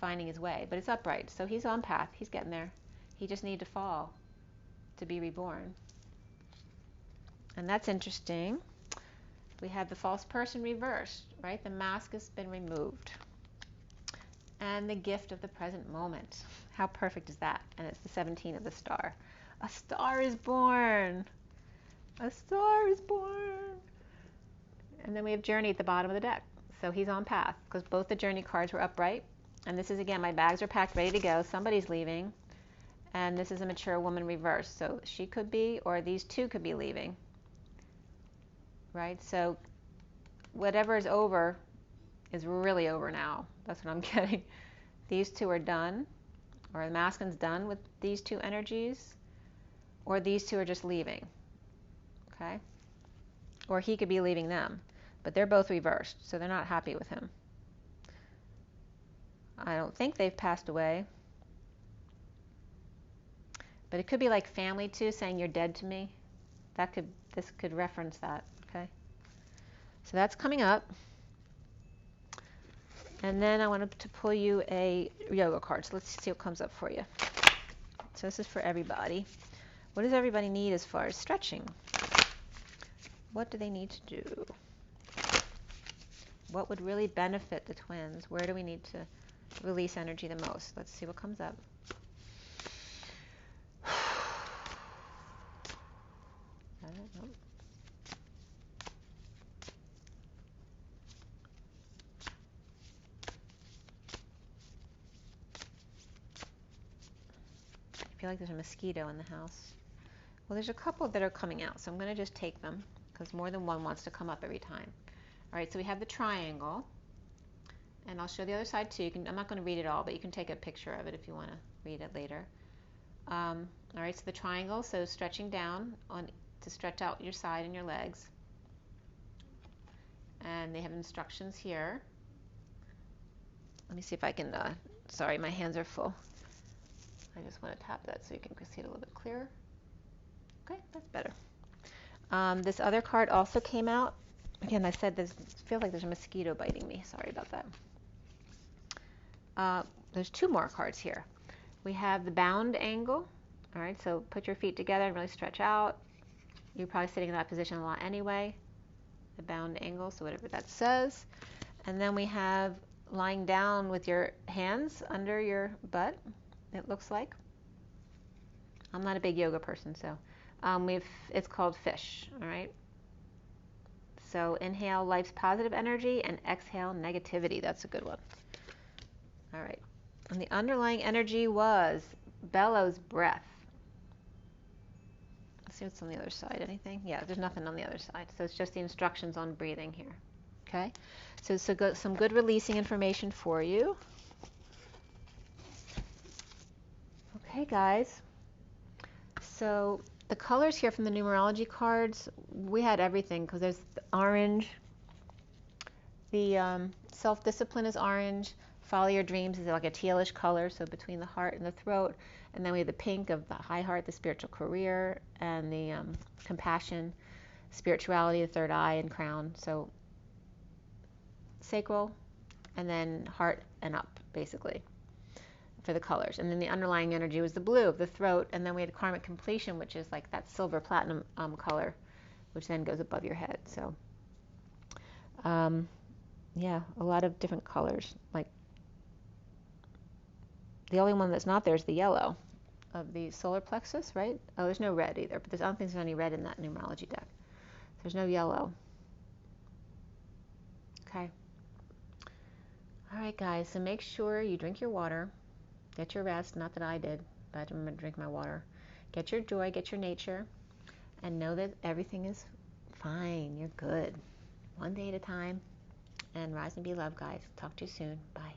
Speaker 1: finding his way. But it's upright, so he's on path, he's getting there. He just needed to fall to be reborn. And that's interesting. We have the false person reversed, right? The mask has been removed. And the gift of the present moment. How perfect is that? And it's the 17 of the star. A star is born. A star is born. And then we have journey at the bottom of the deck. So he's on path, because both the journey cards were upright. And this is, again, my bags are packed, ready to go. Somebody's leaving. And this is a mature woman reversed. So she could be, or these two could be leaving. Right? So whatever is over is really over now. That's what I'm getting. These two are done, or the masculine's done with these two energies, or these two are just leaving. Okay? Or he could be leaving them. but they're both reversed, so they're not happy with him. I don't think they've passed away, but it could be like family too, saying you're dead to me. This could reference that, okay? So that's coming up. And then I wanted to pull you a yoga card. So let's see what comes up for you. So this is for everybody. What does everybody need as far as stretching? What do they need to do? What would really benefit the twins? Where do we need to release energy the most? Let's see what comes up. I don't know. I feel like there's a mosquito in the house. Well, there's a couple that are coming out, so I'm going to just take them because more than one wants to come up every time. All right, so we have the triangle, and I'll show the other side too. I'm not going to read it all, but you can take a picture of it if you want to read it later. All right, so the triangle, so stretching down to stretch out your side and your legs. And they have instructions here. Let me see if I can, sorry, my hands are full. I just want to tap that so you can see it a little bit clearer. Okay, that's better. This other card also came out. Again, I said this feels like there's a mosquito biting me. Sorry about that. There's two more cards here. We have the bound angle. All right, so put your feet together and really stretch out. You're probably sitting in that position a lot anyway. The bound angle, so whatever that says. And then we have lying down with your hands under your butt, it looks like. I'm not a big yoga person, so it's called fish, all right? So inhale life's positive energy and exhale negativity. That's a good one. All right. And the underlying energy was bellows breath. Let's see what's on the other side. Anything? Yeah, there's nothing on the other side. So it's just the instructions on breathing here. Okay? So some good releasing information for you. Okay, guys. So the colors here from the numerology cards, we had everything because there's the orange. The self-discipline is orange. Follow your dreams is like a tealish color, so between the heart and the throat. And then we have the pink of the high heart, the spiritual career, and the compassion, spirituality, the third eye, and crown. So sacral, and then heart and up, basically, for the colors. And then the underlying energy was the blue of the throat, and then we had karmic completion, which is like that silver platinum color, which then goes above your head. So yeah, a lot of different colors. Like the only one that's not there is the yellow of the solar plexus, right? Oh, there's no red either, but I don't think there's any red in that numerology deck. There's no yellow. Okay. All right, guys, so make sure you drink your water, get your rest, not that I did, but I'm going to drink my water. Get your joy, get your nature, and know that everything is fine. You're good. One day at a time, and rise and be loved, guys. Talk to you soon. Bye.